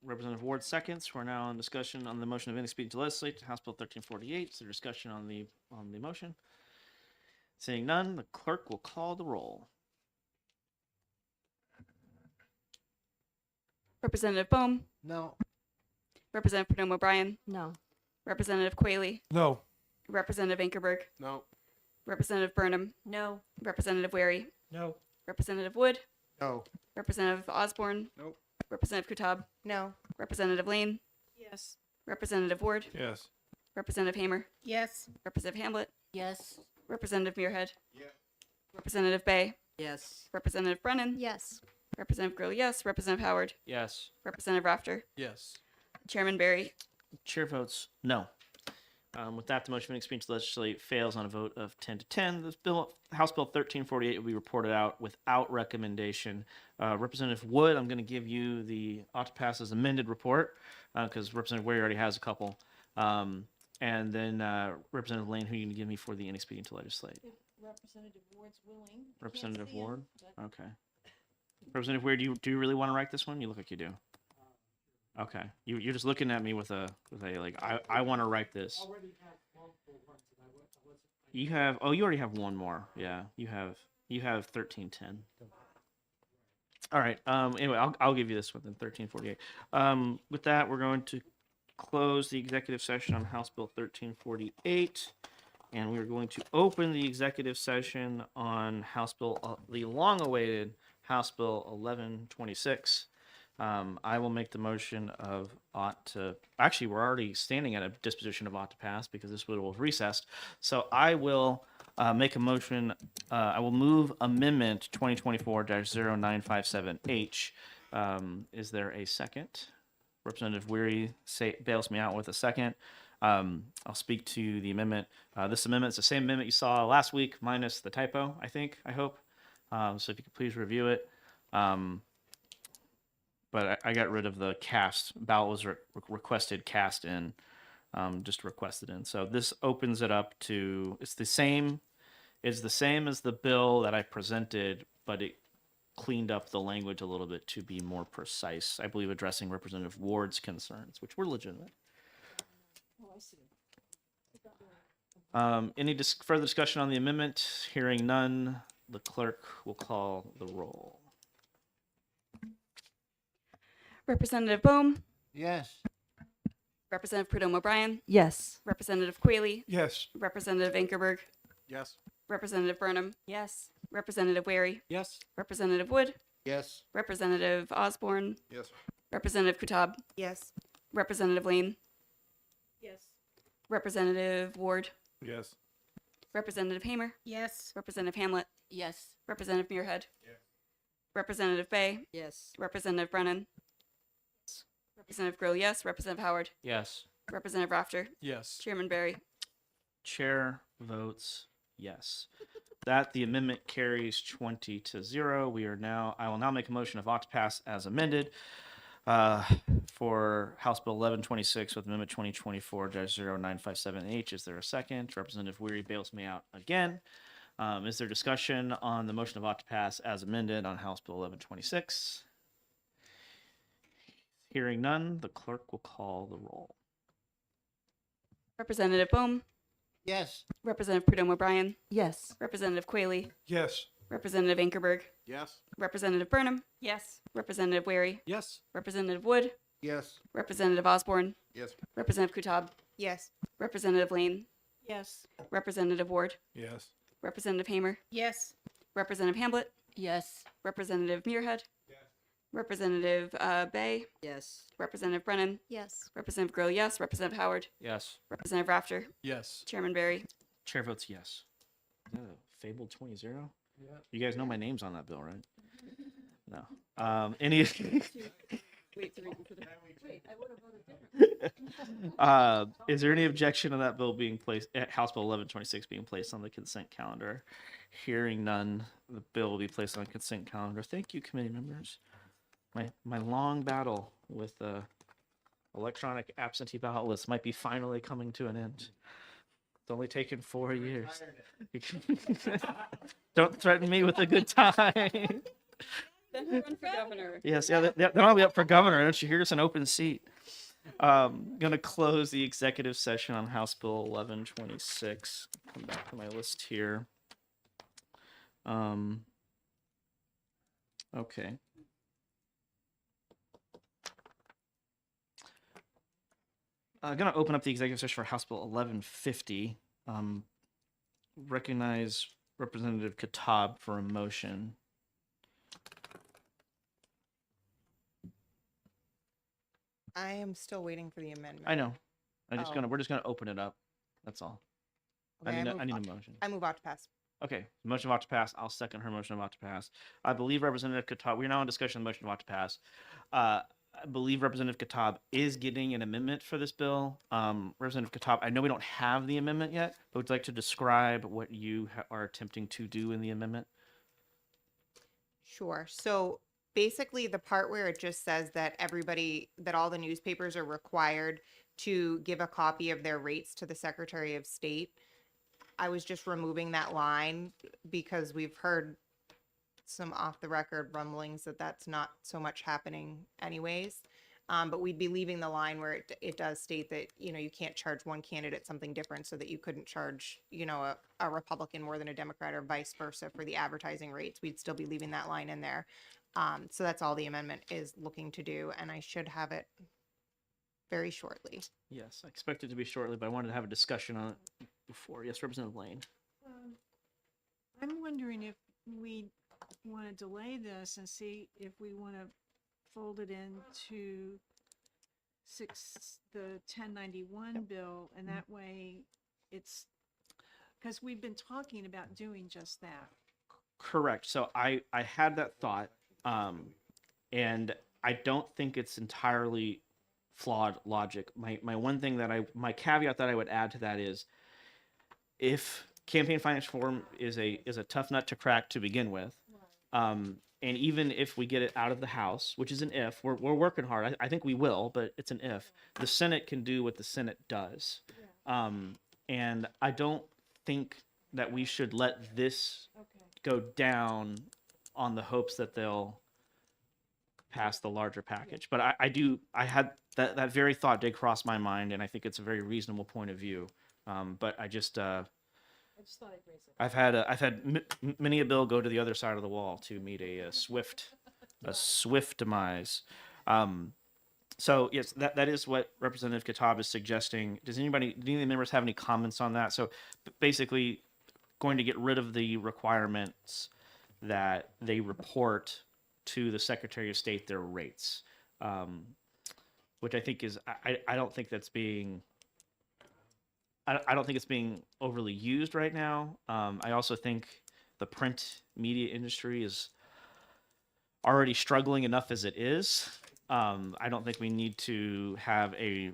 Representative Ward seconds. We're now in discussion on the motion of inexpedient to legislate House Bill 1348. Is there discussion on the motion? Seeing none, the clerk will call the roll. Representative Bohm, No. Representative Perdomo O'Brien, No. Representative Quayle, No. Representative Inkerberg, No. Representative Burnham, No. Representative Wary, No. Representative Wood, No. Representative Osborne, Nope. Representative Kutab, No. Representative Lane, Yes. Representative Ward, Yes. Representative Hamer, Yes. Representative Hamlet, Yes. Representative Muirhead, Yeah. Representative Bay, Yes. Representative Brennan, Yes. Representative Grill, yes. Representative Howard, Yes. Representative Rafter, Yes. Chairman Barry. Chair votes no. With that, the motion of inexpedient to legislate fails on a vote of 10-10. This bill, House Bill 1348, will be reported out without recommendation. Representative Wood, I'm going to give you the ought to pass as amended report because Representative Ware already has a couple. And then Representative Lane, who you can give me for the inexpedient to legislate. If Representative Ward's willing. Representative Ward? Okay. Representative Ware, do you really want to write this one? You look like you do. Okay. You're just looking at me with a like I want to write this. Already have multiple ones and I wasn't. You have you already have one more. Yeah, you have 1310. All right. Anyway, I'll give you this one then 1348. With that, we're going to close the executive session on House Bill 1348, and we're going to open the executive session on House Bill the long-awaited House Bill 1126. I will make the motion of ought to. Actually, we're already standing at a disposition of ought to pass because this bill was recessed. So I will make a motion. I will move amendment 2024-0957H. Is there a second? Representative Weary bails me out with a second. I'll speak to the amendment. This amendment is the same amendment you saw last week, minus the typo, I think, I hope. So if you could please review it. But I got rid of the cast. Ballot was requested cast in. just requested in. So this opens it up to, it's the same as the bill that I presented, but it cleaned up the language a little bit to be more precise, I believe addressing Representative Ward's concerns, which were legitimate. Any further discussion on the amendment? Hearing none, the clerk will call the roll. Representative Bohm, Yes. Representative Prudhomme O'Brien, Yes. Representative Quayle, Yes. Representative Ankerberg, Yes. Representative Burnham, Yes. Representative Wary, Yes. Representative Wood, Yes. Representative Osborne, Yes. Representative Kutab, Yes. Representative Lane, Yes. Representative Ward, Yes. Representative Hamer, Yes. Representative Hamlet, Yes. Representative Muirhead, Representative Bay, Yes. Representative Brennan, Representative Grill, yes. Representative Howard, Yes. Representative Rafter, Yes. Chairman Barry. Chair votes yes. That the amendment carries 20-0. I will now make a motion of ought to pass as amended for House Bill 1126 with Amendment 2024-0957H. Is there a second? Representative Weary bails me out again. Is there discussion on the motion of ought to pass as amended on House Bill 1126? Hearing none, the clerk will call the roll. Representative Bohm, Yes. Representative Prudhomme O'Brien, Yes. Representative Quayle, Yes. Representative Ankerberg, Yes. Representative Burnham, Yes. Representative Wary, Yes. Representative Wood, Yes. Representative Osborne, Yes. Representative Kutab, Yes. Representative Lane, Yes. Representative Ward, Yes. Representative Hamer, Yes. Representative Hamlet, Yes. Representative Muirhead, Representative Bay, Yes. Representative Brennan, Yes. Representative Grill, yes. Representative Howard, Yes. Representative Rafter, Yes. Chairman Barry. Chair votes yes. Is that a fabled 20-0? You guys know my name's on that bill, right? No. Any is there any objection to that bill being placed, House Bill 1126 being placed on the consent calendar? Hearing none, the bill will be placed on the consent calendar. Thank you, committee members. My long battle with electronic absentee ballot lists might be finally coming to an end. It's only taken 4 years. Don't threaten me with a good time. Then run for governor. Yes, yeah, then I'll be up for governor. Don't you hear? It's an open seat. Gonna close the executive session on House Bill 1126. Come back to my list here. Okay. I'm gonna open up the executive session for House Bill 1150. Recognize Representative Kutab for a motion. I am still waiting for the amendment. I know. We're just gonna open it up. That's all. Okay, I need move a on- motion. I move out to pass. Okay, motion of ought to pass. I'll second her motion of ought to pass. I believe Representative Kutab, we're now in discussion of the motion of ought to pass. I believe Representative Kutab is getting an amendment for this bill. Representative Kutab, I know we don't have the amendment yet, but would you like to describe what you are attempting to do in the amendment? Sure. So basically, the part where it just says that that all the newspapers are required to give a copy of their rates to the Secretary of State, I was just removing that line because we've heard some off the record rumblings that that's not so much happening anyways. But we'd be leaving the line where it does state that, you can't charge one candidate something different so that you couldn't charge, a Republican more than a Democrat or vice versa for the advertising rates. We'd still be leaving that line in there. So that's all the amendment is looking to do, and I should have it very shortly. Yes, I expect it to be shortly, but I wanted to have a discussion on it before. Yes, Representative Lane. I'm wondering if we want to delay this and see if we want to fold it into the 1091 bill, and that way it's, because we've been talking about doing just that. Correct. So I had that thought, and I don't think it's entirely flawed logic. My one thing my caveat that I would add to that is, if campaign finance reform is a tough nut to crack to begin with, and even if we get it out of the House, which is an if, we're working hard. I think we will, but it's an if. The Senate can do what the Senate does. And I don't think that we should let this go down on the hopes that they'll pass the larger package. But I had that very thought did cross my mind, and I think it's a very reasonable point of view. But I just thought I'd raise it. I've had many a bill go to the other side of the wall to meet a swift demise. So yes, that is what Representative Kitab is suggesting. Do any of the members have any comments on that? So basically, going to get rid of the requirements that they report to the Secretary of State their rates, which I think is I don't think that's being. I don't think it's being overly used right now. I also think the print media industry is already struggling enough as it is. I don't think we need to have a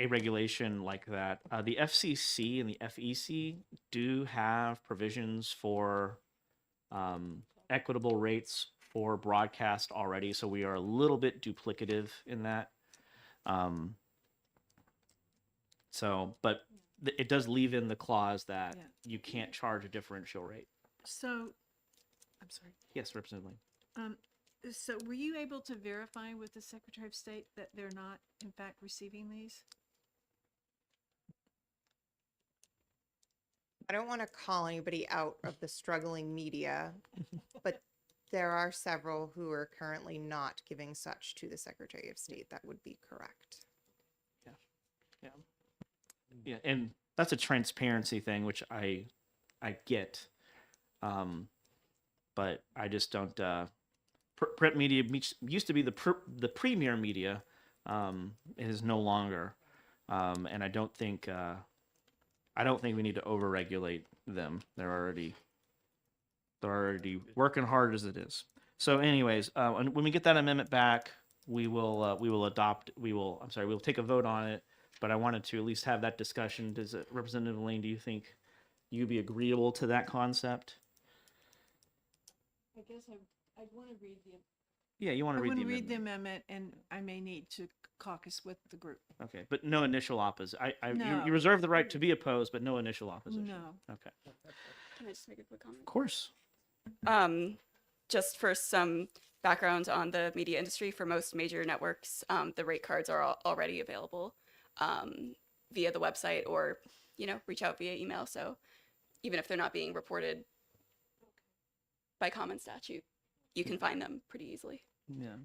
regulation like that. The FCC and the FEC do have provisions for equitable rates for broadcast already, so we are a little bit duplicative in that. But it does leave in the clause that you can't charge a differential rate. So, I'm sorry. Yes, Representative Lane. So were you able to verify with the Secretary of State that they're not in fact receiving these? I don't want to call anybody out of the struggling media, but there are several who are currently not giving such to the Secretary of State. That would be correct. Yeah, and that's a transparency thing, which I get, but I just don't. Print media used to be the premier media. It is no longer, and I don't think we need to overregulate them. They're already working hard as it is. So, anyways, when we get that amendment back, we will take a vote on it. But I wanted to at least have that discussion. Representative Lane, do you think you'd be agreeable to that concept? I guess I'd want to read the. Yeah, you want to read the I want to amendment. read the amendment, and I may need to caucus with the group. Okay, but no initial opposition. No. You reserve the right to be opposed, but no initial opposition. No. Okay. Can I just make a quick comment? Of course. Just for some background on the media industry, for most major networks, the rate cards are already available via the website or, reach out via email. So even if they're not being reported by common statute, you can find them pretty easily. Yeah.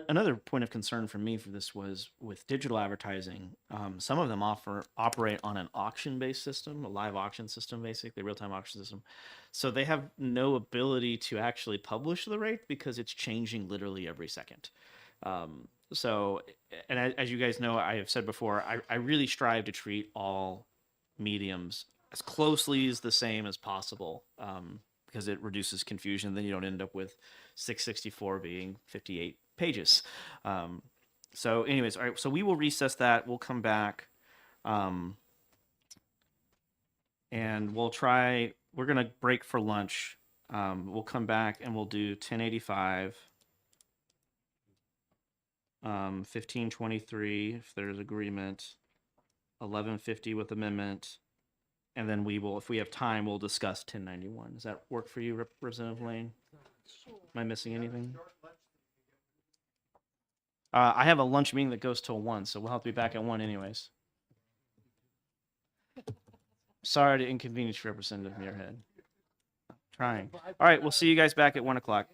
Another point of concern for me for this was with digital advertising. Some of them operate on an auction-based system, a live auction system, basically real-time auction system. So they have no ability to actually publish the rate because it's changing literally every second. As you guys know, I have said before, I really strive to treat all mediums as closely as the same as possible. Because it reduces confusion. Then you don't end up with 664 being 58 pages. So anyways, all right, so we will recess that. We'll come back. And we're going to break for lunch. We'll come back and we'll do 1085, 1523, if there's agreement, 1150 with amendment. And then we will, if we have time, we'll discuss 1091. Does that work for you, Representative Lane? Am I missing anything? I have a lunch meeting that goes till 1, so we'll have to be back at 1 anyways. Sorry to inconvenience Representative Muirhead. Trying. All right, we'll see you guys back at 1 o'clock.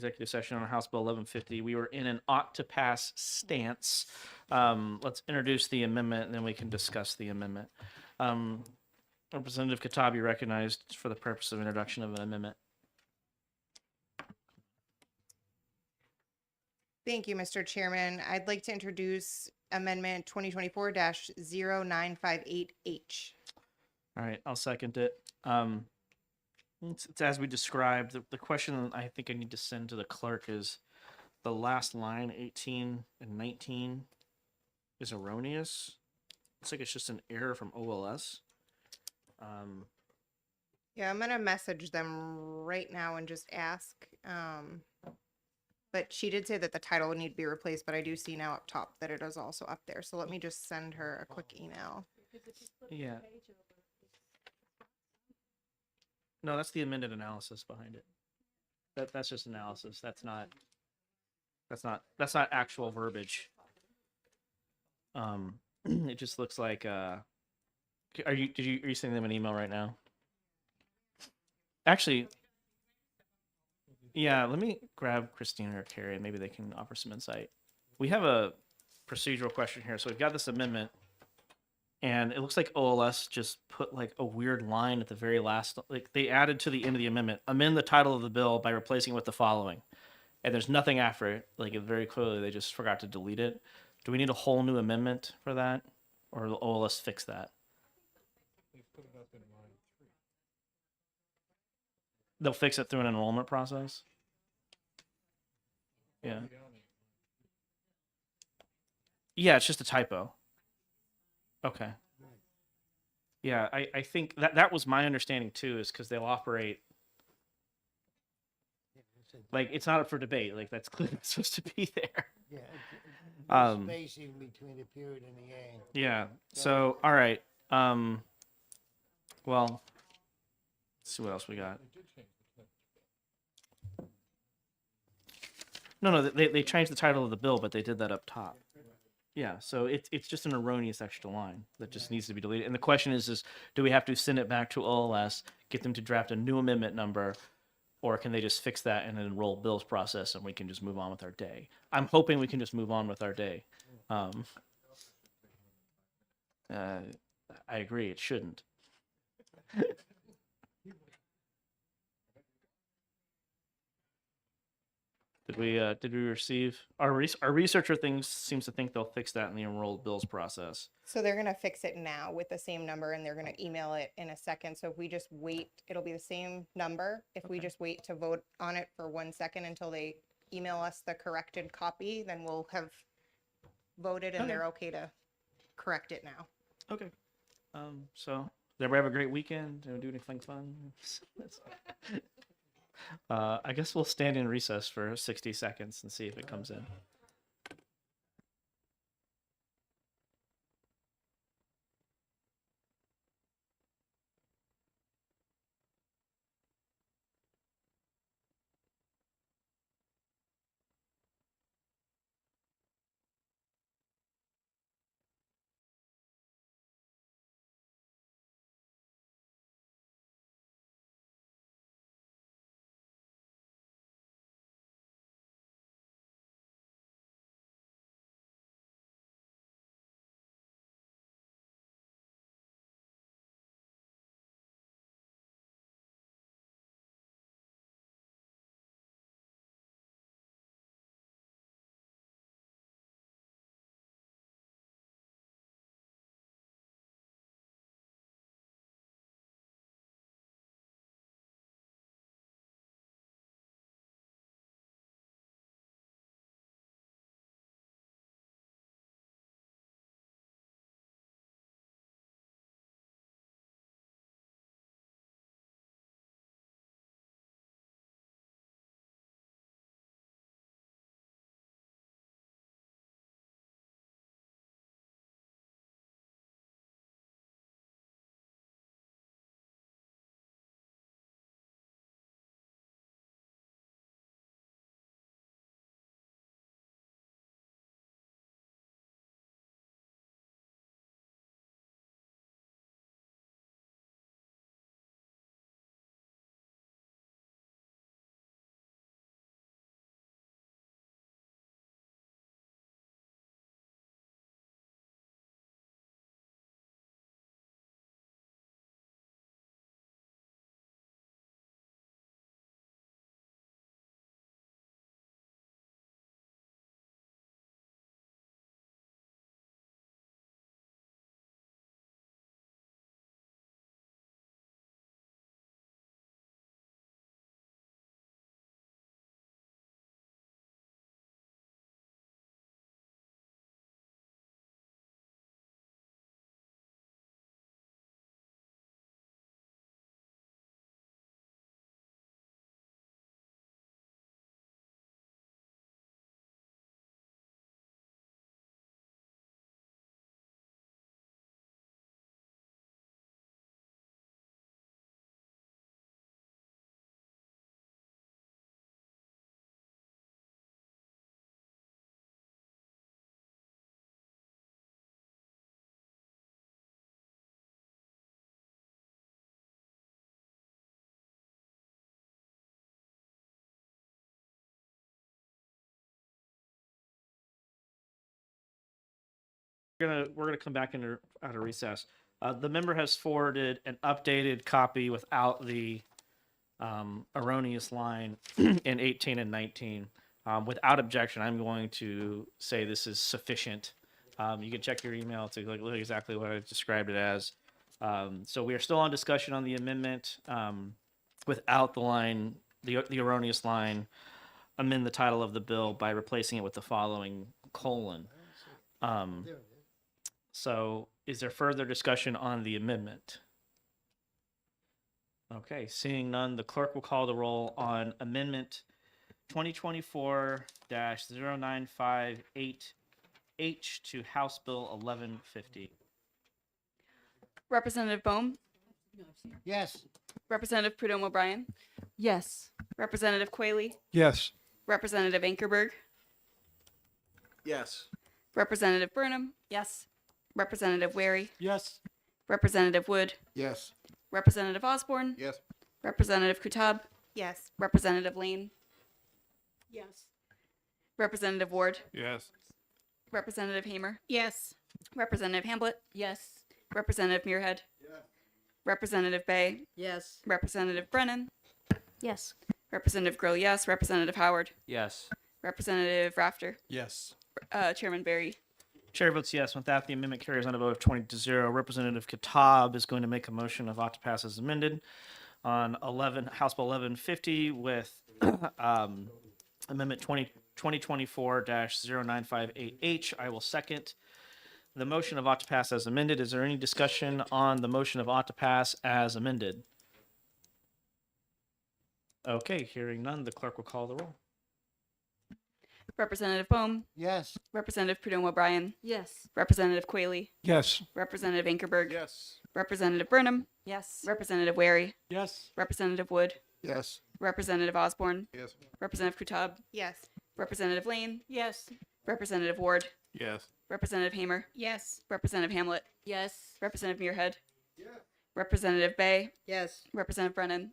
executive session on House Bill 1150. We were in an ought to pass stance. Let's introduce the amendment and then we can discuss the amendment. Representative Katabi recognized for the purpose of introduction of an amendment. Thank you, Mr. Chairman. I'd like to introduce Amendment 2024-0958H. All right, I'll second it. It's as we described. The question I think I need to send to the clerk is the last line, 18 and 19, is erroneous. Looks like it's just an error from OLS. Yeah, I'm gonna message them right now and just ask. But she did say that the title would need to be replaced, but I do see now up top that it is also up there. So let me just send her a quick email. Yeah. No, that's the amended analysis behind it. That's just analysis. That's not actual verbiage. It just looks like are you sending them an email right now? Actually, yeah, let me grab Christina or Carrie and maybe they can offer some insight. We have a procedural question here. So we've got this amendment and it looks like OLS just put like a weird line at the very last, like they added to the end of the amendment, amend the title of the bill by replacing it with the following. And there's nothing after it. Like it very clearly, they just forgot to delete it. Do we need a whole new amendment for that? Or will OLS fix that? They'll fix it through an enrollment process? Yeah. Yeah, it's just a typo. Okay. Yeah, I think that was my understanding too, is because they'll operate like it's not up for debate. Like that's clearly supposed to be there. Yeah, spacing between the period and the A. Yeah. So all right. Well, let's see what else we got. No, they changed the title of the bill, but they did that up top. Yeah, so it's just an erroneous extra line that just needs to be deleted. And the question is do we have to send it back to OLS, get them to draft a new amendment number, or can they just fix that in an enroll bills process and we can just move on with our day? I'm hoping we can just move on with our day. I agree, it shouldn't. Did we receive our researcher seems to think they'll fix that in the enrolled bills process. So they're gonna fix it now with the same number and they're gonna email it in a second. So if we just wait, it'll be the same number. If we just wait to vote on it for 1 second until they email us the corrected copy, then we'll have voted and they're okay to correct it now. Okay. So did everybody have a great weekend? Did we do anything fun? I guess we'll stand in recess for 60 seconds and see if it comes in. we're gonna come back into out of recess. The member has forwarded an updated copy without the erroneous line in 18 and 19. Without objection, I'm going to say this is sufficient. You can check your email to look exactly what I described it as. So we are still on discussion on the amendment without the line, the erroneous line. Amend the title of the bill by replacing it with the following colon. So is there further discussion on the amendment? Okay, seeing none, the clerk will call the roll on amendment 2024-0958H to House Bill 1150. Representative Bohm, Yes. Representative Prudhomme O'Brien, Yes. Representative Quayle, Yes. Representative Ankerberg, Yes. Representative Burnham, Yes. Representative Wary, Yes. Representative Wood, Yes. Representative Osborne, Yes. Representative Kutab, Yes. Representative Lane, Yes. Representative Ward, Yes. Representative Hamer, Yes. Representative Hamblett, Yes. Representative Muirhead, Representative Bay, Yes. Representative Brennan, Yes. Representative Grill, yes. Representative Howard, Yes. Representative Rafter, Yes. Chairman Barry. Chair votes yes. With that, the amendment carries on a vote of 20-0. Representative Kitab is going to make a motion of ought to pass as amended on House Bill 1150 with amendment 2024-0958H. I will second the motion of ought to pass as amended. Is there any discussion on the motion of ought to pass as amended? Okay, hearing none, the clerk will call the roll. Representative Bohm, Yes. Representative Prudhomme O'Brien, Yes. Representative Quayle, Yes. Representative Ankerberg, Yes. Representative Burnham, Yes. Representative Wary, Yes. Representative Wood, Yes. Representative Osborne, Yes. Representative Kutab, Yes. Representative Lane, Yes. Representative Ward, Yes. Representative Hamer, Yes. Representative Hamlet, Yes. Representative Muirhead, Representative Bay, Yes. Representative Brennan.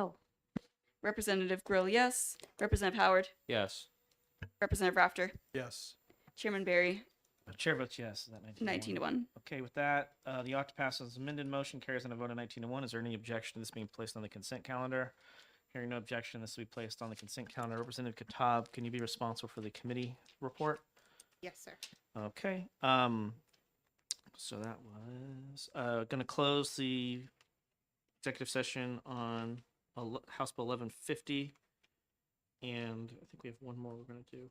Oh. Representative Grill, yes. Representative Howard, Yes. Representative Rafter, Yes. Chairman Barry, Chair votes yes. Is that 19 to 1. Okay, with that, the ought to pass as amended motion carries on a vote of 19-1. Is there any objection to this being placed on the consent calendar? Hearing no objection, this will be placed on the consent calendar. Representative Kitab, can you be responsible for the committee report? Yes, sir. Okay. So that was going to close the executive session on House Bill 1150, and I think we have one more we're going to do.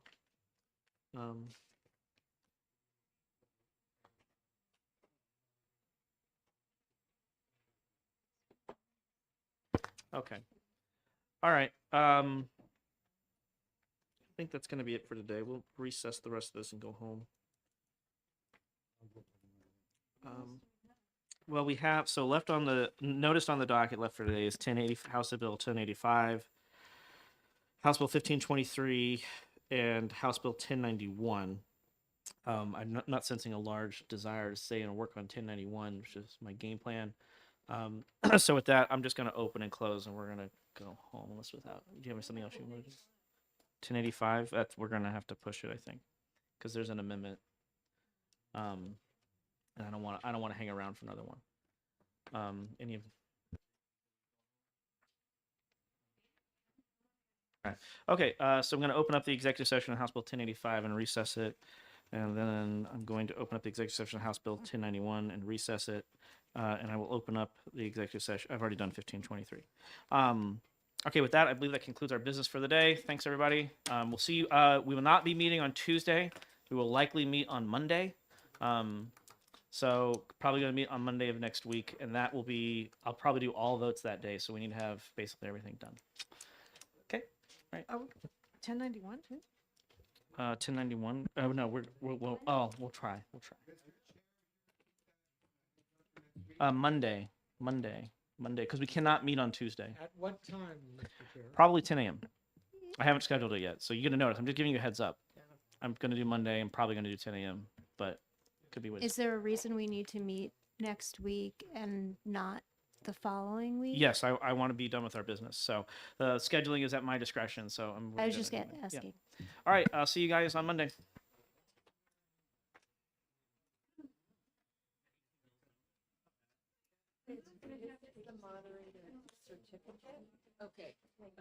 Okay. All right. I think that's going to be it for today. We'll recess the rest of this and go home. Well, we have so left on the noticed on the docket left for today is 1080 House Bill 1085, House Bill 1523, and House Bill 1091. I'm not sensing a large desire to stay and work on 1091, which is my game plan. So with that, I'm just going to open and close, and we're going to go home. Unless without, do you have something else you want to do? 1085. That's we're going to have to push it, I think, because there's an amendment. And I don't want to hang around for another one. Any of. All right. Okay. So I'm going to open up the executive session on House Bill 1085 and recess it. And then I'm going to open up the executive session on House Bill 1091 and recess it. And I will open up the executive session. I've already done 1523. Okay, with that, I believe that concludes our business for the day. Thanks, everybody. We'll see you. We will not be meeting on Tuesday. We will likely meet on Monday. So probably going to meet on Monday of next week. And that will be, I'll probably do all votes that day. So we need to have basically everything done. Okay. All right. 1091 too? 1091. Oh, no, we'll try. We'll try. Monday, because we cannot meet on Tuesday. At what time, Mr. Chair? Probably 10 a.m. I haven't scheduled it yet, so you're gonna notice. I'm just giving you a heads up. I'm gonna do Monday. I'm probably gonna do 10 a.m., but it could be. Is there a reason we need to meet next week and not the following week? Yes, I want to be done with our business. So the scheduling is at my discretion. So I was just asking. All right, I'll see you guys on Monday. Okay.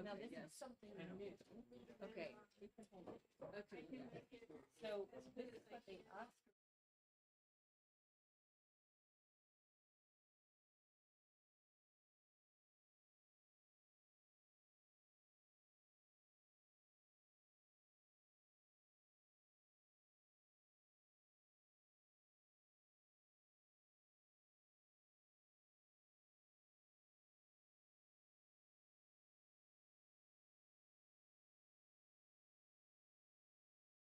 Now this is something new. Okay. Okay. So this is what they asked